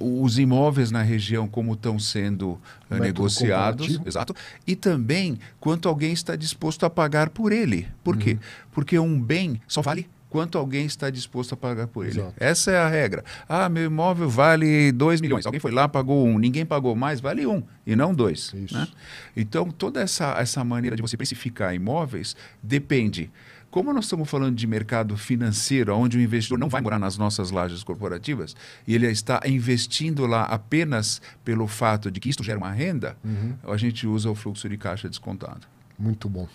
Os imóveis na região, como estão sendo negociados, exato, e também quanto alguém está disposto a pagar por ele. Por quê? Porque um bem só vale quanto alguém está disposto a pagar por ele. Exato. Essa é a regra. Meu imóvel vale 2 milhões. Alguém foi lá, pagou 1. Ninguém pagou mais, vale 1 e não 2. Né? Então, toda essa maneira de você precificar imóveis depende. Como nós estamos falando de mercado financeiro, onde o investidor não vai morar nas nossas lajes corporativas, e ele está investindo lá apenas pelo fato de que isto gera uma renda, a gente usa o fluxo de caixa descontado. Muito bom.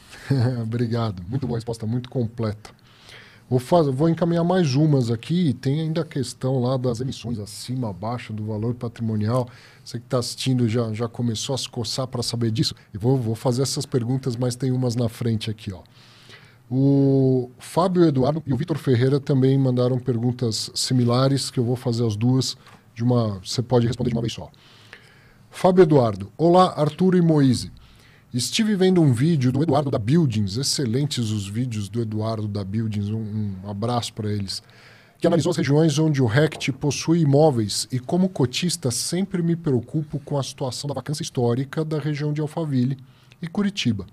Obrigado. Muito boa resposta, muito completa. Vou encaminhar mais umas aqui. Tem ainda a questão lá das emissões acima, abaixo do valor patrimonial. Você que está assistindo já começou a se coçar para saber disso. E vou fazer essas perguntas, mas tem umas na frente aqui, ó. O Fábio Eduardo e o Vitor Ferreira também mandaram perguntas similares, que eu vou fazer as duas você pode responder de uma vez só. Fábio Eduardo: olá, Arthur e Moise. Estive vendo um vídeo do Eduardo da Buildings, excelentes os vídeos do Eduardo da Buildings, um abraço para eles, que analisou as regiões onde o RECT possui imóveis e, como cotista, sempre me preocupo com a situação da vacância histórica da região de Alphaville e Curitiba.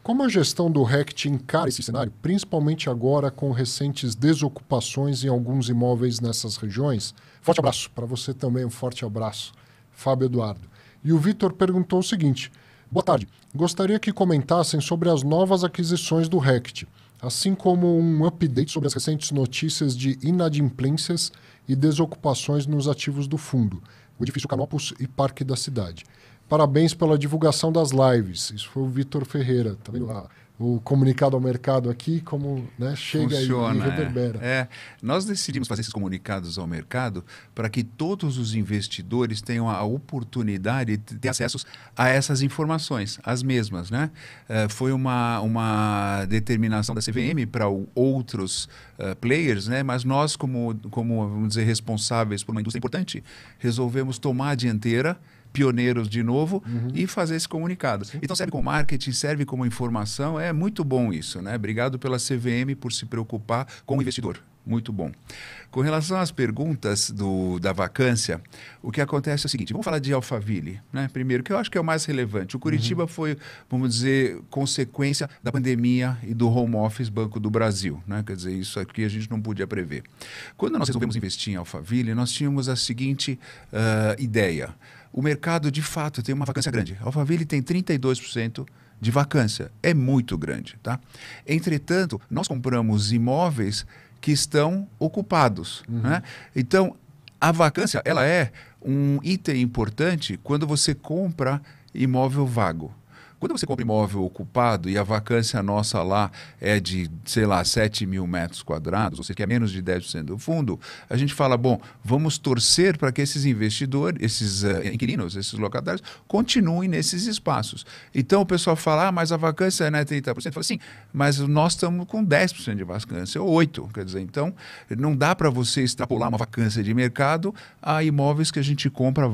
Como a gestão do RECT encara esse cenário, principalmente agora com recentes desocupações em alguns imóveis nessas regiões? Forte abraço para você também, um forte abraço, Fábio Eduardo. E o Vitor perguntou o seguinte: boa tarde, gostaria que comentassem sobre as novas aquisições do RECT, assim como um update sobre as recentes notícias de inadimplências e desocupações nos ativos do fundo, o edifício Canopus e Parque da Cidade. Parabéns pela divulgação das lives. Isso foi o Vitor Ferreira. Tá vendo o comunicado ao mercado aqui, como chega e reverbera. Nós decidimos fazer esses comunicados ao mercado para que todos os investidores tenham a oportunidade de ter acesso a essas informações, as mesmas. Né? Foi uma determinação da CVM para outros players, né? Mas nós, como, vamos dizer, responsáveis por uma indústria importante, resolvemos tomar a dianteira, pioneiros de novo, e fazer esse comunicado. Sim. Então serve como marketing, serve como informação, é muito bom isso, né? Obrigado pela CVM por se preocupar com o investidor, muito bom. Com relação às perguntas da vacância, o que acontece é o seguinte, vamos falar de Alphaville, né? Primeiro, que eu acho que é o mais relevante. O Curitiba foi, vamos dizer, consequência da pandemia e do home office Banco do Brasil, né? Quer dizer, isso aqui a gente não podia prever. Quando nós resolvemos investir em Alphaville, nós tínhamos a seguinte ideia. O mercado, de fato, tem uma vacância grande. Alphaville tem 32% de vacância. É muito grande. Tá? Entretanto, nós compramos imóveis que estão ocupados. Né? Então, a vacância ela é um item importante quando você compra imóvel vago. Quando você compra imóvel ocupado e a vacância nossa lá é de, 7 mil metros quadrados, ou seja, que é menos de 10% do fundo, a gente fala, bom, vamos torcer para que esses investidores, esses inquilinos, esses locatários, continuem nesses espaços. Então o pessoal fala, mas a vacância não é 30%. Fala, sim, mas nós estamos com 10% de vacância, ou 8%. Quer dizer, então não dá para você extrapolar uma vacância de mercado a imóveis que a gente compra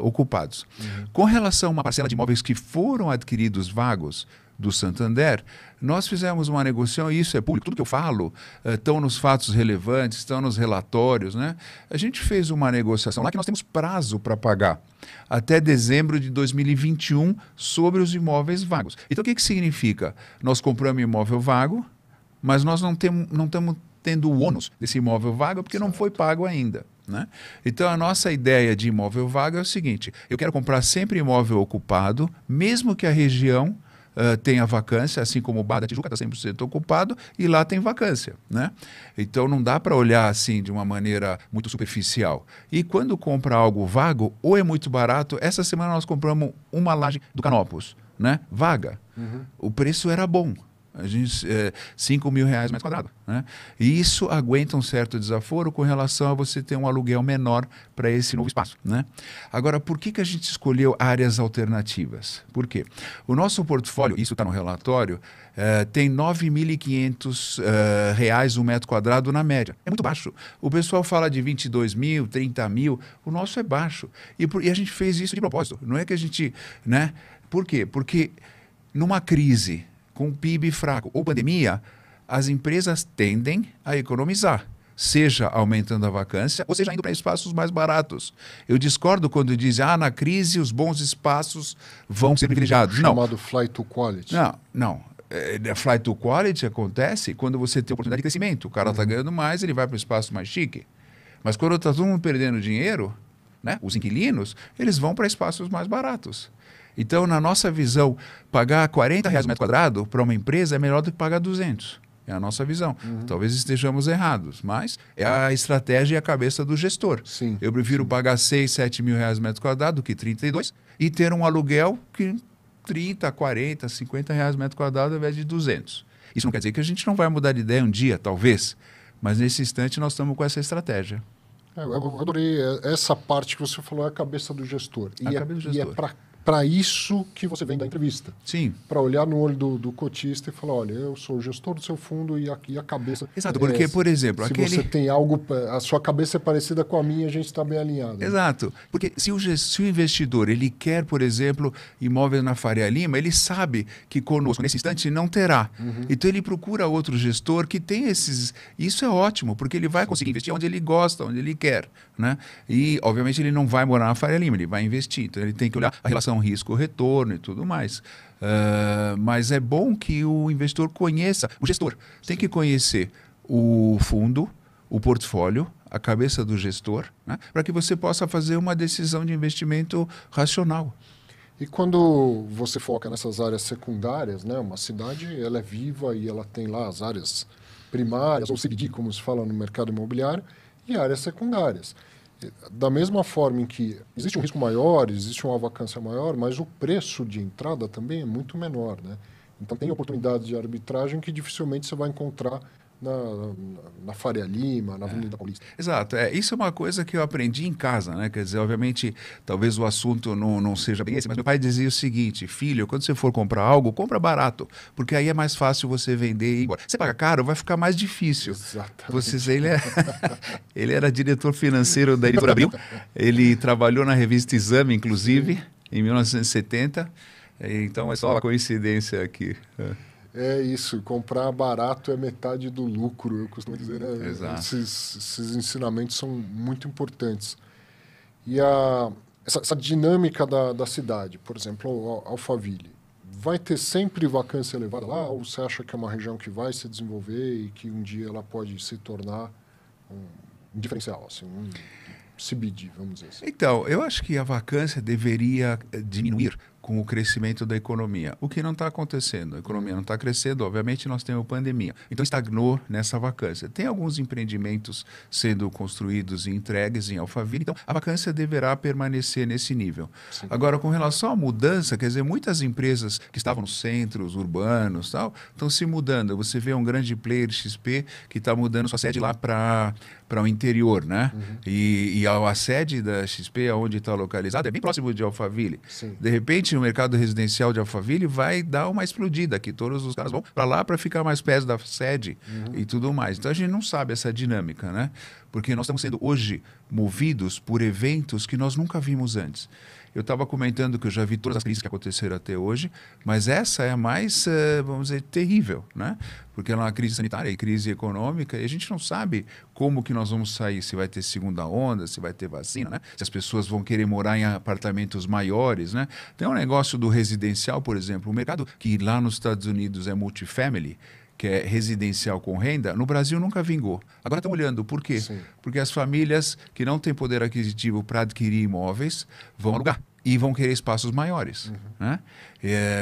ocupados. Com relação a uma parcela de imóveis que foram adquiridos vagos, do Santander, nós fizemos uma negociação, e isso é público, tudo que eu falo estão nos fatos relevantes, estão nos relatórios, né? A gente fez uma negociação lá que nós temos prazo para pagar, até dezembro de 2021, sobre os imóveis vagos. Então, o que significa? Nós compramos imóvel vago, mas nós não estamos tendo o ônus desse imóvel vago porque não foi pago ainda, né? Então, a nossa ideia de imóvel vago é o seguinte: eu quero comprar sempre imóvel ocupado, mesmo que a região tenha vacância, assim como o Barra da Tijuca está 100% ocupado e lá tem vacância, né? Então, não dá para olhar assim de uma maneira muito superficial. E quando compra algo vago, ou é muito barato. Essa semana nós compramos uma laje do Canopus, né? Vaga. O preço era bom. A gente, R$5.000 metro quadrado, né? E isso aguenta um certo desaforo com relação a você ter um aluguel menor para esse novo espaço, né? Agora, por que a gente escolheu áreas alternativas? Por quê? O nosso portfólio, isso está no relatório, tem R$9.500 um metro quadrado na média. É muito baixo. O pessoal fala de 22 mil, 30 mil, o nosso é baixo. E a gente fez isso de propósito. Não é que a gente, né? Por quê? Porque numa crise com PIB fraco ou pandemia, as empresas tendem a economizar, seja aumentando a vacância ou seja indo para espaços mais baratos. Eu discordo quando dizem, na crise os bons espaços vão ser privilegiados. Chamado flight to quality. Não. Flight to quality acontece quando você tem oportunidade de crescimento. O cara está ganhando mais, ele vai para o espaço mais chique. Mas quando está todo mundo perdendo dinheiro, né, os inquilinos, eles vão para espaços mais baratos. Então, na nossa visão, pagar R$40 metro quadrado para uma empresa é melhor do que pagar 200. É a nossa visão. Talvez estejamos errados, mas é a estratégia e a cabeça do gestor. Sim. Eu prefiro pagar R$6, R$7.000 metro quadrado do que 32 e ter um aluguel que 30, 40, R$50 metro quadrado ao invés de 200. Isso não quer dizer que a gente não vai mudar de ideia um dia, talvez, mas nesse instante nós estamos com essa estratégia. Eu adorei essa parte que você falou, é a cabeça do gestor. E é para isso que você vem da entrevista. Sim. Para olhar no olho do cotista e falar, olha, eu sou o gestor do seu fundo e a cabeça... Exato, porque, por exemplo... Se você tem algo, a sua cabeça é parecida com a minha, a gente está bem alinhado. Exato, porque se o investidor ele quer, por exemplo, imóvel na Faria Lima, ele sabe que conosco, nesse instante, não terá. Então ele procura outro gestor que tem esses... Isso é ótimo, porque ele vai conseguir investir onde ele gosta, onde ele quer, né? E, obviamente, ele não vai morar na Faria Lima, ele vai investir. Então ele tem que olhar a relação risco-retorno e tudo mais. Mas é bom que o investidor conheça, o gestor tem que conhecer o fundo, o portfólio, a cabeça do gestor, né, para que você possa fazer uma decisão de investimento racional. E quando você foca nessas áreas secundárias, né, uma cidade ela é viva e ela tem lá as áreas primárias, ou CBD, como se fala no mercado imobiliário, e áreas secundárias. Da mesma forma em que existe um risco maior, existe uma vacância maior, mas o preço de entrada também é muito menor, né? Então tem oportunidades de arbitragem que dificilmente você vai encontrar na Faria Lima, na Avenida Paulista. Exato. Isso é uma coisa que eu aprendi em casa, né? Quer dizer, obviamente, talvez o assunto não seja bem esse, mas meu pai dizia o seguinte: filho, quando você for comprar algo, compra barato, porque aí é mais fácil você vender e ir embora. Você paga caro, vai ficar mais difícil. Exatamente. Ele era diretor financeiro da Editora Abril, ele trabalhou na revista Exame, inclusive, em 1970, então é só uma coincidência aqui. É isso, comprar barato é metade do lucro, eu costumo dizer, né? Exato. Esses ensinamentos são muito importantes. E essa dinâmica da cidade, por exemplo, Alphaville, vai ter sempre vacância elevada lá, ou você acha que é uma região que vai se desenvolver e que um dia ela pode se tornar um diferencial, assim, um CBD, vamos dizer assim? Então, eu acho que a vacância deveria diminuir com o crescimento da economia. O que não está acontecendo? A economia não está crescendo, obviamente nós temos pandemia. Então estagnou nessa vacância. Tem alguns empreendimentos sendo construídos e entregues em Alphaville, então a vacância deverá permanecer nesse nível. Sim. Agora, com relação à mudança, quer dizer, muitas empresas que estavam nos centros urbanos estão se mudando. Você vê um grande player XP que está mudando sua sede lá para o interior, né? E a sede da XP, onde está localizada, é bem próximo de Alphaville. Sim. De repente, o mercado residencial de Alphaville vai dar uma explodida, que todos os caras vão para lá para ficar mais perto da sede e tudo mais. Então, a gente não sabe essa dinâmica, né? Porque nós estamos sendo hoje movidos por eventos que nós nunca vimos antes. Eu estava comentando que eu já vi todas as crises que aconteceram até hoje, mas essa é a mais, vamos dizer, terrível, né? Porque ela é uma crise sanitária e crise econômica, e a gente não sabe como que nós vamos sair, se vai ter segunda onda, se vai ter vacina, né? Se as pessoas vão querer morar em apartamentos maiores, né? Tem um negócio do residencial, por exemplo, o mercado que lá nos Estados Unidos é multifamily, que é residencial com renda, no Brasil nunca vingou. Agora estão olhando, por quê? Sim. Porque as famílias que não têm poder aquisitivo para adquirir imóveis vão alugar e vão querer espaços maiores, né?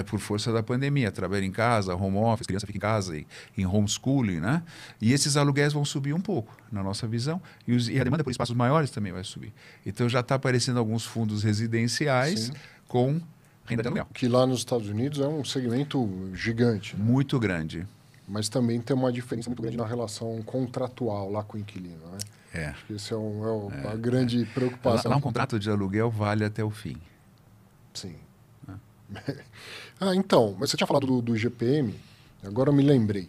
Por força da pandemia, trabalhar em casa, home office, criança fica em casa, em homeschooling, né? E esses aluguéis vão subir um pouco, na nossa visão, e a demanda por espaços maiores também vai subir. Então já está aparecendo alguns fundos residenciais com renda de aluguel. Que lá nos Estados Unidos é um segmento gigante. Né? Muito grande. Mas também tem uma diferença muito grande na relação contratual lá com o inquilino, né? Acho que esse é a grande preocupação. Lá um contrato de aluguel vale até o fim. Sim. Então, mas você tinha falado do IGPM, agora eu me lembrei.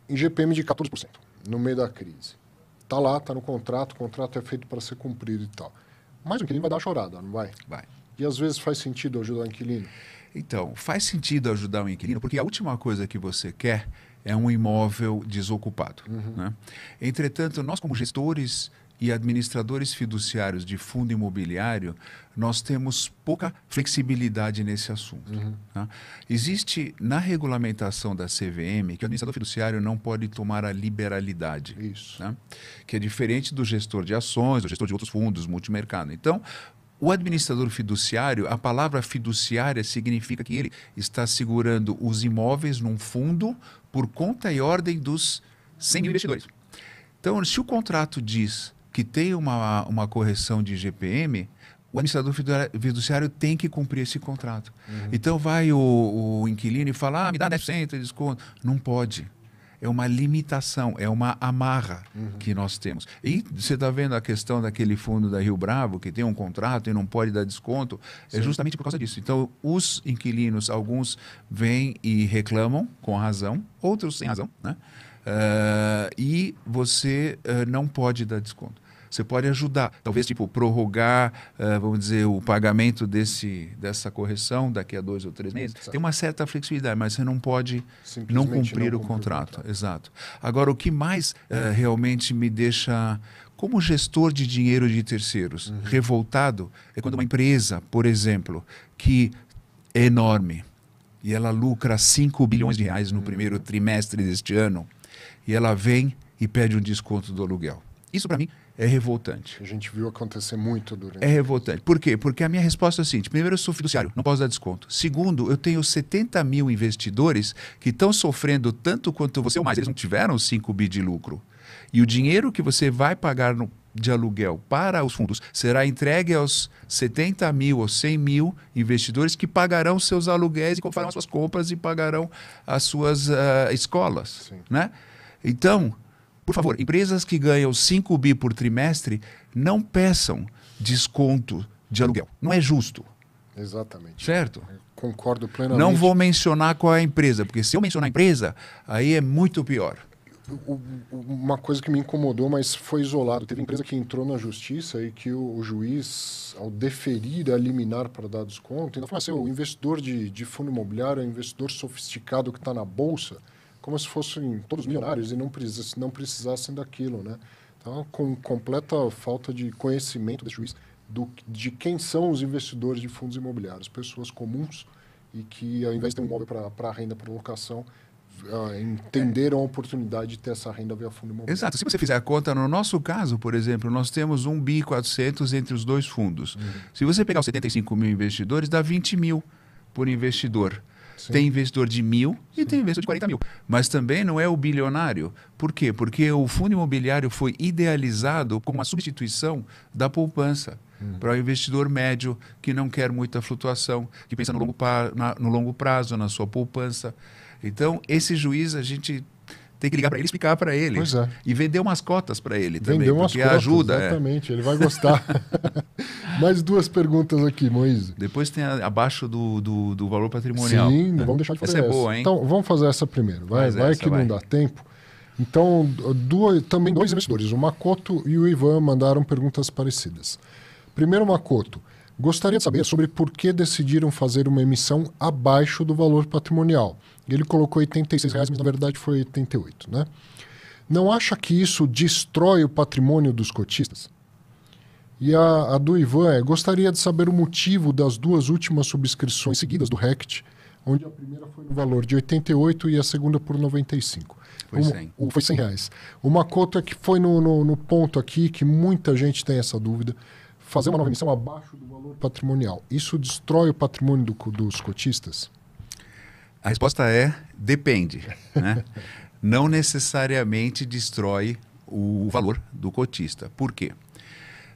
IGPM de 14%, no meio da crise. Está lá, está no contrato, o contrato é feito para ser cumprido e tal. Mas o inquilino vai dar uma chorada, não vai? Vai. E às vezes faz sentido ajudar o inquilino? Então, faz sentido ajudar o inquilino, porque a última coisa que você quer é um imóvel desocupado. Né? Entretanto, nós como gestores e administradores fiduciários de fundo imobiliário, nós temos pouca flexibilidade nesse assunto. Tá? Existe na regulamentação da CVM que o administrador fiduciário não pode tomar a liberalidade. Isso. Tá? Que é diferente do gestor de ações, do gestor de outros fundos, multimercado. Então, o administrador fiduciário, a palavra fiduciária significa que ele está segurando os imóveis num fundo por conta e ordem dos 100 mil investidores. Então, se o contrato diz que tem uma correção de IGPM, o administrador fiduciário tem que cumprir esse contrato. Então, vai o inquilino e fala, me dá 10% de desconto. Não pode. É uma limitação, é uma amarra que nós temos. E você está vendo a questão daquele fundo da Rio Bravo, que tem um contrato e não pode dar desconto, é justamente por causa disso. Então, os inquilinos, alguns vêm e reclamam com razão, outros sem razão, né? E você não pode dar desconto. Você pode ajudar, talvez tipo prorrogar, vamos dizer, o pagamento dessa correção daqui a 2 ou 3 meses. Tem uma certa flexibilidade, mas você não pode não cumprir o contrato. Exato. Agora, o que mais realmente me deixa, como gestor de dinheiro de terceiros, revoltado, é quando uma empresa, por exemplo, que é enorme e ela lucra 5 bilhões de reais no primeiro trimestre deste ano, e ela vem e pede um desconto do aluguel. Isso, para mim, é revoltante. A gente viu acontecer muito durante... É revoltante. Por quê? Porque a minha resposta é a seguinte. Primeiro, eu sou fiduciário, não posso dar desconto. Segundo, eu tenho 70 mil investidores que estão sofrendo tanto quanto você ou mais. Eles não tiveram 5 bi de lucro. E o dinheiro que você vai pagar de aluguel para os fundos será entregue aos 70 mil ou 100 mil investidores que pagarão seus aluguéis e farão as suas compras e pagarão as suas escolas. Né? Então... Por favor, empresas que ganham 5 bi por trimestre, não peçam desconto de aluguel. Não é justo. Exatamente. Certo? Eu concordo plenamente. Não vou mencionar qual é a empresa, porque se eu mencionar a empresa, aí é muito pior. Uma coisa que me incomodou, mas foi isolado. Teve empresa que entrou na justiça e que o juiz, ao deferir a liminar para dar desconto, ainda falou assim, o investidor de fundo imobiliário é um investidor sofisticado que está na bolsa, como se fossem todos milionários e não precisassem daquilo, né? Então, com completa falta de conhecimento do juiz de quem são os investidores de fundos imobiliários, pessoas comuns e que, ao invés de ter um imóvel para renda, para locação, entenderam a oportunidade de ter essa renda via fundo imobiliário. Exato. Se você fizer a conta, no nosso caso, por exemplo, nós temos 1 bi 400 entre os dois fundos. Se você pegar os 75 mil investidores, dá 20 mil por investidor. Sim. Tem investidor de 1.000 e tem investidor de 40 mil. Mas também não é o bilionário. Por quê? Porque o fundo imobiliário foi idealizado como uma substituição da poupança para o investidor médio que não quer muita flutuação, que pensa no longo prazo, na sua poupança. Então, esse juiz, a gente tem que ligar para ele e explicar para ele. Pois é. E vender umas cotas para ele também, vender umas porque cotas, ajuda. Exatamente, ele vai gostar. Mais 2 perguntas aqui, Moise. Depois tem abaixo do valor patrimonial. Sim, não vamos deixar de fazer essa. Essa é boa, hein? Então, vamos fazer essa primeiro. Vai que não dá tempo. Então, também 2 investidores, o Makoto e o Ivan, mandaram perguntas parecidas. Primeiro, Makoto, gostaria de saber sobre por que decidiram fazer uma emissão abaixo do valor patrimonial. Ele colocou R$86, mas na verdade foi 88, né? Não acha que isso destrói o patrimônio dos cotistas? E a do Ivan gostaria de saber o motivo das duas últimas subscrições seguidas do RECT, onde a primeira foi no valor de 88 e a segunda por 95. Foi 100. Foi R$100. O Makoto é que foi no ponto aqui que muita gente tem essa dúvida. Fazer uma nova emissão abaixo do valor patrimonial, isso destrói o patrimônio dos cotistas? A resposta é depende, né? Não necessariamente destrói o valor do cotista. Por quê?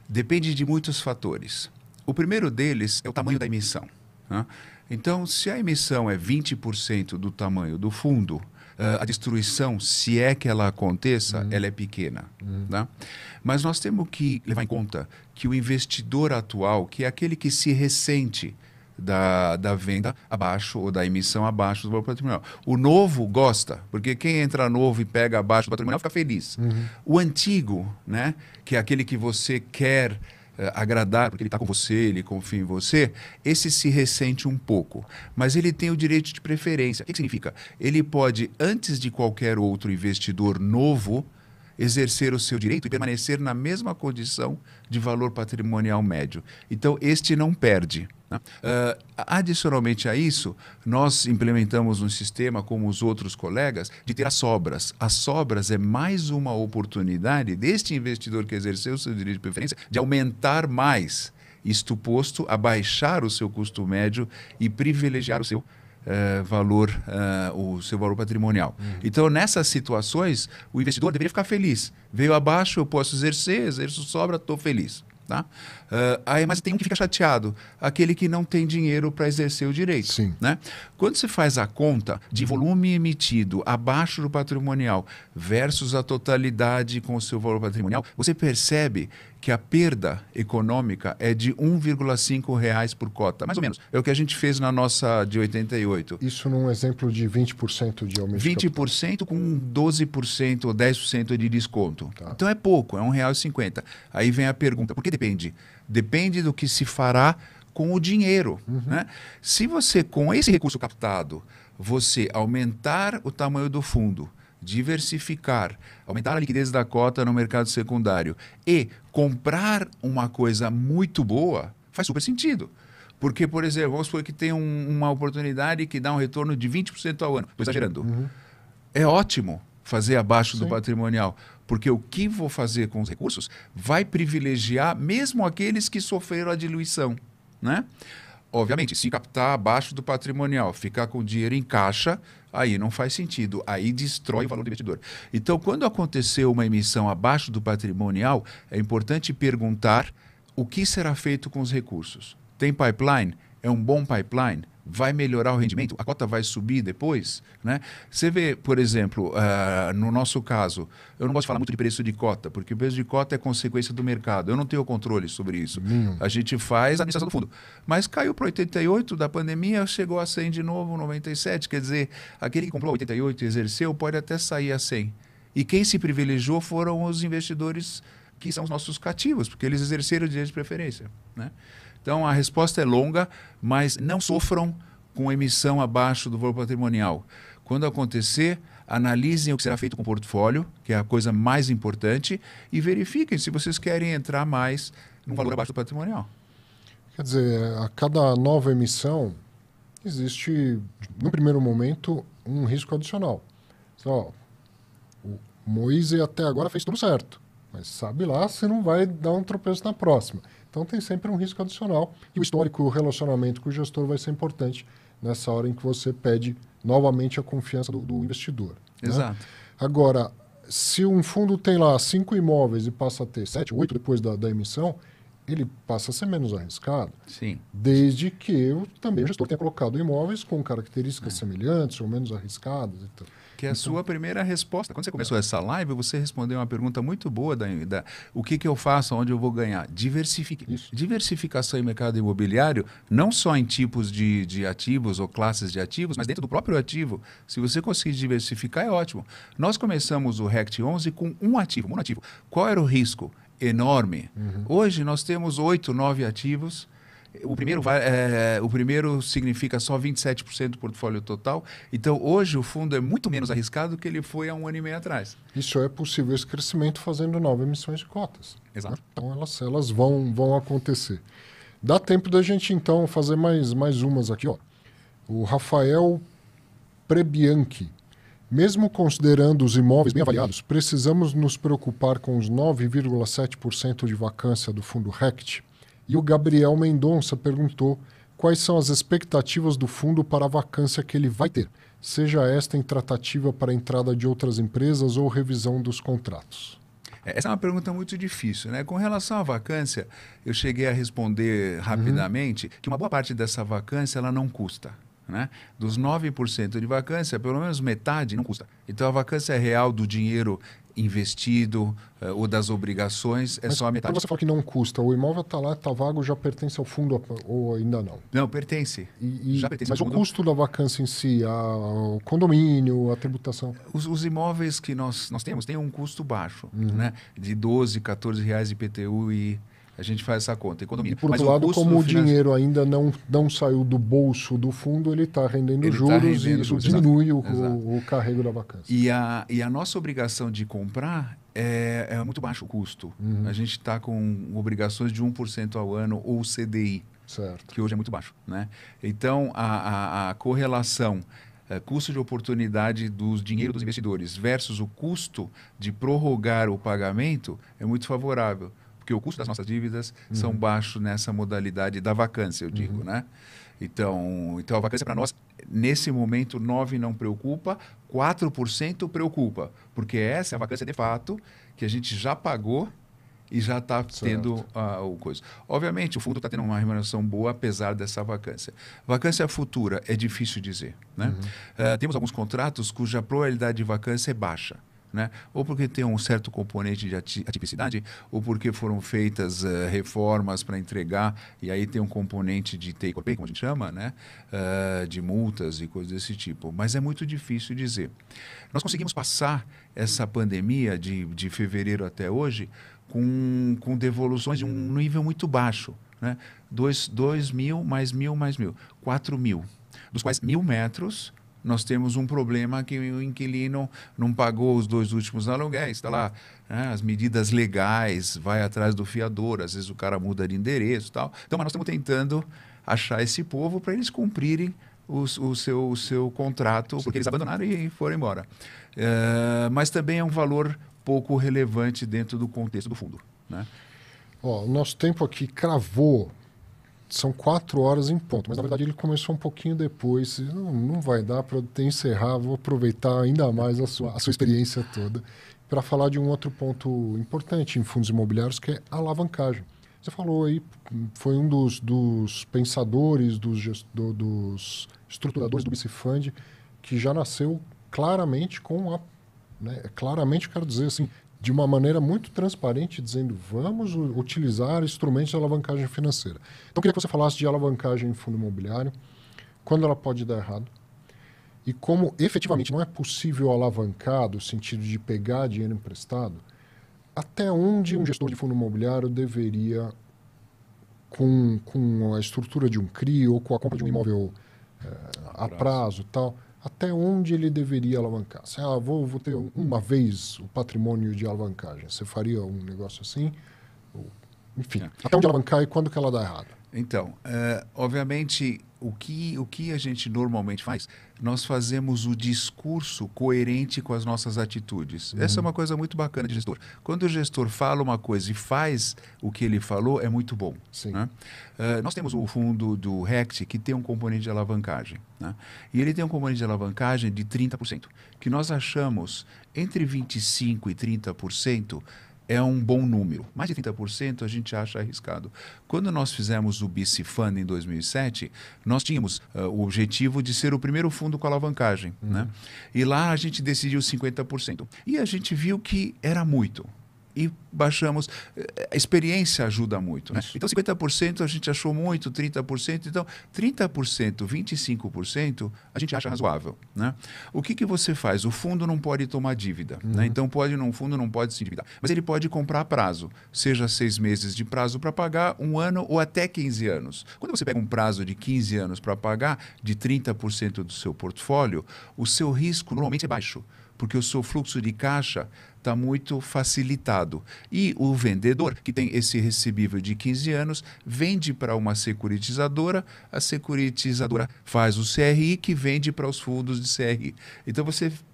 Depende de muitos fatores. O primeiro deles é o tamanho da emissão, né? Então, se a emissão é 20% do tamanho do fundo, a destruição, se é que ela aconteça, ela é pequena. Né? Mas nós temos que levar em conta que o investidor atual, que é aquele que se ressente da venda abaixo ou da emissão abaixo do valor patrimonial. O novo gosta, porque quem entra novo e pega abaixo do patrimonial fica feliz. O antigo, né, que é aquele que você quer agradar, porque ele está com você, ele confia em você, esse se ressente um pouco. Mas ele tem o direito de preferência. O que significa? Ele pode, antes de qualquer outro investidor novo, exercer o seu direito e permanecer na mesma condição de valor patrimonial médio. Então, este não perde. Né? Adicionalmente a isso, nós implementamos um sistema, como os outros colegas, de ter as sobras. As sobras é mais uma oportunidade deste investidor que exerceu o seu direito de preferência de aumentar mais, isto posto a baixar o seu custo médio e privilegiar o seu o seu valor patrimonial. Então, nessas situações, o investidor deveria ficar feliz. Veio abaixo, eu posso exerço sobra, estou feliz. Tá? Mas tem um que fica chateado, aquele que não tem dinheiro para exercer o direito. Sim. Né? Quando você faz a conta de volume emitido abaixo do patrimonial versus a totalidade com o seu valor patrimonial, você percebe que a perda econômica é de R$1,5 por cota, mais ou menos. É o que a gente fez na nossa de 88. Isso num exemplo de 20% de aumento 20% com 12% ou 10% de desconto. Tá. Então é pouco, é R$1,50. Aí vem a pergunta, por que depende? Depende do que se fará com o dinheiro. Né? Se você, com esse recurso captado, você aumentar o tamanho do fundo, diversificar, aumentar a liquidez da cota no mercado secundário e comprar uma coisa muito boa, faz super sentido. Porque, por exemplo, vamos supor que tem uma oportunidade que dá um retorno de 20% ao ano. Estou exagerando. É ótimo fazer abaixo do patrimonial, porque o que vou fazer com os recursos vai privilegiar mesmo aqueles que sofreram a diluição. Né? Obviamente, se captar abaixo do patrimonial, ficar com o dinheiro em caixa, aí não faz sentido, aí destrói o valor do investidor. Então, quando aconteceu uma emissão abaixo do patrimonial, é importante perguntar o que será feito com os recursos. Tem pipeline? É um bom pipeline? Vai melhorar o rendimento? A cota vai subir depois? Né? Você vê, por exemplo, no nosso caso, eu não gosto de falar muito de preço de cota, porque o preço de cota é consequência do mercado. Eu não tenho controle sobre isso. A gente faz a administração do fundo. Mas caiu para 88 da pandemia, chegou a 100 de novo, 97. Quer dizer, aquele que comprou 88 e exerceu pode até sair a 100. E quem se privilegiou foram os investidores que são os nossos cativos, porque eles exerceram o direito de preferência. Né? Então, a resposta é longa, mas não sofram com emissão abaixo do valor patrimonial. Quando acontecer, analisem o que será feito com o portfólio, que é a coisa mais importante, e verifiquem se vocês querem entrar mais no valor abaixo do patrimonial. Quer dizer, a cada nova emissão, existe, no primeiro momento, um risco adicional. Só, o Moise até agora fez tudo certo, mas sabe lá se não vai dar um tropeço na próxima. Então tem sempre um risco adicional e o histórico, o relacionamento com o gestor vai ser importante nessa hora em que você pede novamente a confiança do investidor. Exato. Né? Agora, se um fundo tem lá 5 imóveis e passa a ter 7, 8 depois da emissão, ele passa a ser menos arriscado. Sim. Desde que também o gestor tenha colocado imóveis com características semelhantes ou menos arriscadas. Que é a sua primeira resposta. Quando você começou essa live, você respondeu uma pergunta muito boa o que eu faço, onde eu vou ganhar. Diversifique. Isso. Diversificação em mercado imobiliário, não só em tipos de ativos ou classes de ativos, mas dentro do próprio ativo. Se você conseguir diversificar, é ótimo. Nós começamos o RECT 11 com um ativo, monativo. Qual era o risco? enorme. Hoje nós temos 8, 9 ativos. O primeiro significa só 27% do portfólio total. Então, hoje, o fundo é muito menos arriscado do que ele foi há 1 ano e meio atrás. Isso é possível, esse crescimento fazendo 9 emissões de cotas. Exato. Então, elas vão acontecer. Dá tempo da gente, então, fazer mais umas aqui. Ó. O Rafael Prebianchi. Mesmo considerando os imóveis bem avaliados, precisamos nos preocupar com os 9,7% de vacância do fundo RECT? E o Gabriel Mendonça perguntou quais são as expectativas do fundo para a vacância que ele vai ter, seja esta em tratativa para a entrada de outras empresas ou revisão dos contratos. Essa é uma pergunta muito difícil, né? Com relação à vacância, eu cheguei a responder rapidamente que uma boa parte dessa vacância ela não custa. Né? Dos 9% de vacância, pelo menos metade não custa. Então, a vacância real do dinheiro investido ou das obrigações é só a metade. Quando você fala que não custa, o imóvel está lá, está vago, já pertence ao fundo ou ainda não? Não, pertence. Já pertence mas ao o fundo. custo da vacância em si, o condomínio, a tributação? Os imóveis que nós temos têm um custo baixo, né? De R$12, R$14 IPTU e a gente faz essa conta. E por outro lado, como o dinheiro ainda não saiu do bolso do fundo, ele está rendendo juros e isso diminui o carrego da vacância. E a nossa obrigação de comprar é muito baixo o custo. A gente está com obrigações de 1% ao ano ou CDI, certo, que hoje é muito baixo. Né? Então, a correlação custo de oportunidade dos dinheiro dos investidores versus o custo de prorrogar o pagamento é muito favorável. Porque o custo das nossas dívidas são baixos nessa modalidade da vacância, eu digo, né? Então a vacância para nós, nesse momento, 9% não preocupa, 4% preocupa, porque essa é a vacância de fato que a gente já pagou e já está tendo o coisa. Obviamente, o fundo está tendo uma remuneração boa, apesar dessa vacância. Vacância futura é difícil dizer, né? Temos alguns contratos cuja probabilidade de vacância é baixa. Né? Ou porque tem um certo componente de atipicidade, ou porque foram feitas reformas para entregar, e aí tem um componente de take or pay, como a gente chama, né? De multas e coisas desse tipo. Mas é muito difícil dizer. Nós conseguimos passar essa pandemia de fevereiro até hoje com devoluções de um nível muito baixo. Né? 2.000, mais 1.000, mais 1.000. 4.000. Dos quais 1.000 metros... nós temos um problema que o inquilino não pagou os 2 últimos aluguéis, está lá, né? As medidas legais, vai atrás do fiador, às vezes o cara muda de endereço e tal. Então, mas nós estamos tentando achar esse povo para eles cumprirem o seu contrato, porque eles abandonaram e foram embora. Mas também é um valor pouco relevante dentro do contexto do fundo. Né? O nosso tempo aqui cravou. São 4 horas em ponto, mas na verdade ele começou um pouquinho depois. Não vai dar para encerrar, vou aproveitar ainda mais a sua experiência toda para falar de um outro ponto importante em fundos imobiliários, que é a alavancagem. Você falou aí, foi um dos pensadores, dos estruturadores do BC Fund, que já nasceu claramente claramente, quero dizer assim, de uma maneira muito transparente, dizendo vamos utilizar instrumentos de alavancagem financeira. Então, eu queria que você falasse de alavancagem em fundo imobiliário, quando ela pode dar errado, e como efetivamente não é possível alavancar, no sentido de pegar dinheiro emprestado, até onde um gestor de fundo imobiliário deveria, com a estrutura de um CRI ou com a compra de um imóvel a prazo e tal, até onde ele deveria alavancar? Vou ter uma vez o patrimônio de alavancagem. Você faria um negócio assim? Enfim, até onde alavancar e quando que ela dá errado? Então, obviamente, o que a gente normalmente faz? Nós fazemos o discurso coerente com as nossas atitudes. Essa é uma coisa muito bacana de gestor. Quando o gestor fala uma coisa e faz o que ele falou, é muito bom. Sim. Né? Nós temos o fundo do RECT, que tem um componente de alavancagem. Né? E ele tem um componente de alavancagem de 30%, que nós achamos entre 25% e 30%, é um bom número. Mais de 30% a gente acha arriscado. Quando nós fizemos o BC Fund em 2007, nós tínhamos o objetivo de ser o primeiro fundo com alavancagem. Né? E lá a gente decidiu 50%. E a gente viu que era muito. e baixamos. A experiência ajuda muito, né? Então, 50% a gente achou muito, 30%. Então, 30%, 25% a gente acha razoável, né? O que você faz? O fundo não pode tomar dívida, né? Então, o fundo não pode se endividar. Mas ele pode comprar a prazo, seja 6 meses de prazo para pagar, 1 ano ou até 15 anos. Quando você pega um prazo de 15 anos para pagar, de 30% do seu portfólio, o seu risco normalmente é baixo, porque o seu fluxo de caixa está muito facilitado. E o vendedor, que tem esse recebível de 15 anos, vende para uma securitizadora, a securitizadora faz o CRI, que vende para os fundos de CRI. Então,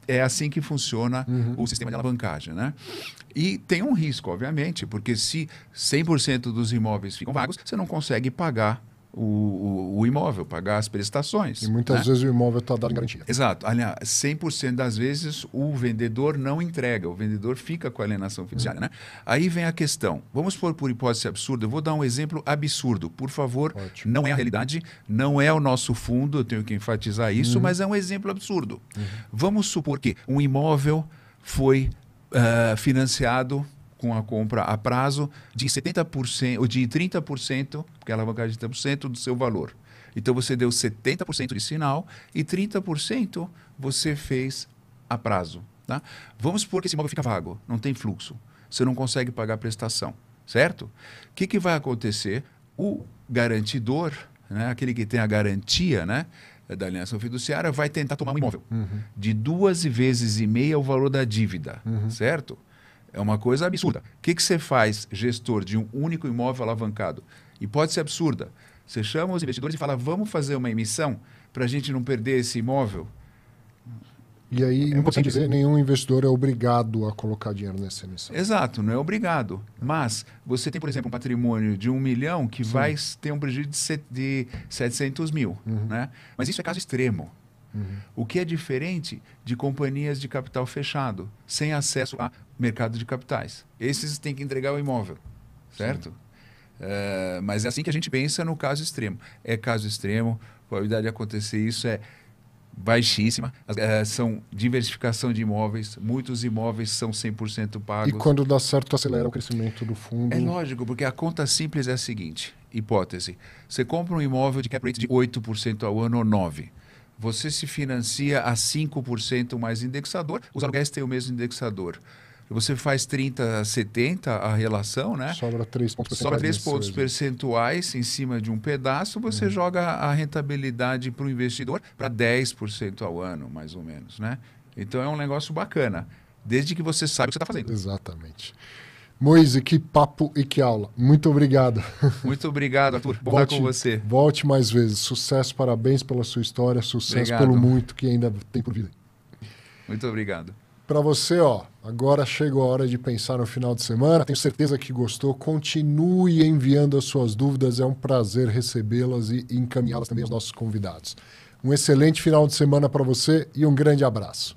é assim que funciona o sistema de alavancagem, né? E tem um risco, obviamente, porque se 100% dos imóveis ficam vagos, você não consegue pagar o imóvel, pagar as prestações. E muitas vezes o imóvel está dado em garantia. Exato. Aliás, 100% das vezes o vendedor não entrega, o vendedor fica com a alienação fiduciária, né? Aí vem a questão. Vamos pôr por hipótese absurda, eu vou dar um exemplo absurdo. Por favor, Ótimo. não é a realidade, não é o nosso fundo, eu tenho que enfatizar isso, mas é um exemplo absurdo. Vamos supor que um imóvel foi financiado com a compra a prazo de 70% ou de 30%, porque a alavancagem de 30% do seu valor. Então, você deu 70% de sinal e 30% você fez a prazo. Tá? Vamos supor que esse imóvel fica vago, não tem fluxo. Você não consegue pagar a prestação, certo? O que vai acontecer? O garantidor, né, aquele que tem a garantia, né, da alienação fiduciária, vai tentar tomar um imóvel de 2,5 vezes o valor da dívida, certo? É uma coisa absurda. O que você faz, gestor de um único imóvel alavancado? Hipótese absurda. Você chama os investidores e fala, vamos fazer uma emissão para a gente não perder esse imóvel? E aí, importante dizer, nenhum investidor é obrigado a colocar dinheiro nessa emissão. Exato, não é obrigado. Mas você tem, por exemplo, um patrimônio de 1 milhão que vai ter um prejuízo de 700 mil. Né? Mas isso é caso extremo. O que é diferente de companhias de capital fechado, sem acesso a mercado de capitais. Esses têm que entregar o imóvel, certo? Mas é assim que a gente pensa no caso extremo. É caso extremo, a probabilidade de acontecer isso é baixíssima. São diversificação de imóveis, muitos imóveis são 100% pagos. E quando dá certo, acelera o crescimento do fundo. É lógico, porque a conta simples é a seguinte, hipótese, você compra um imóvel de cap rate de 8% ao ano ou 9%. Você se financia a 5% mais indexador, os aluguéis têm o mesmo indexador. Você faz 30 a 70 a relação, né? Sobra 3 pontos percentuais. Sobra 3 pontos percentuais em cima de um pedaço, você joga a rentabilidade para o investidor para 10% ao ano, mais ou menos, né? Então é um negócio bacana, desde que você saiba o que você está fazendo. Exatamente. Moise, que papo e que aula. Muito obrigado. Muito obrigado, Arthur. Bom estar com você. Volte mais vezes. Sucesso, parabéns pela sua história, sucesso Obrigado. pelo muito que ainda tem por vir. Muito obrigado. Para você, agora chegou a hora de pensar no final de semana. Tenho certeza que gostou. Continue enviando as suas dúvidas. É um prazer recebê-las e encaminhá-las também aos nossos convidados. Um excelente final de semana para você e um grande abraço.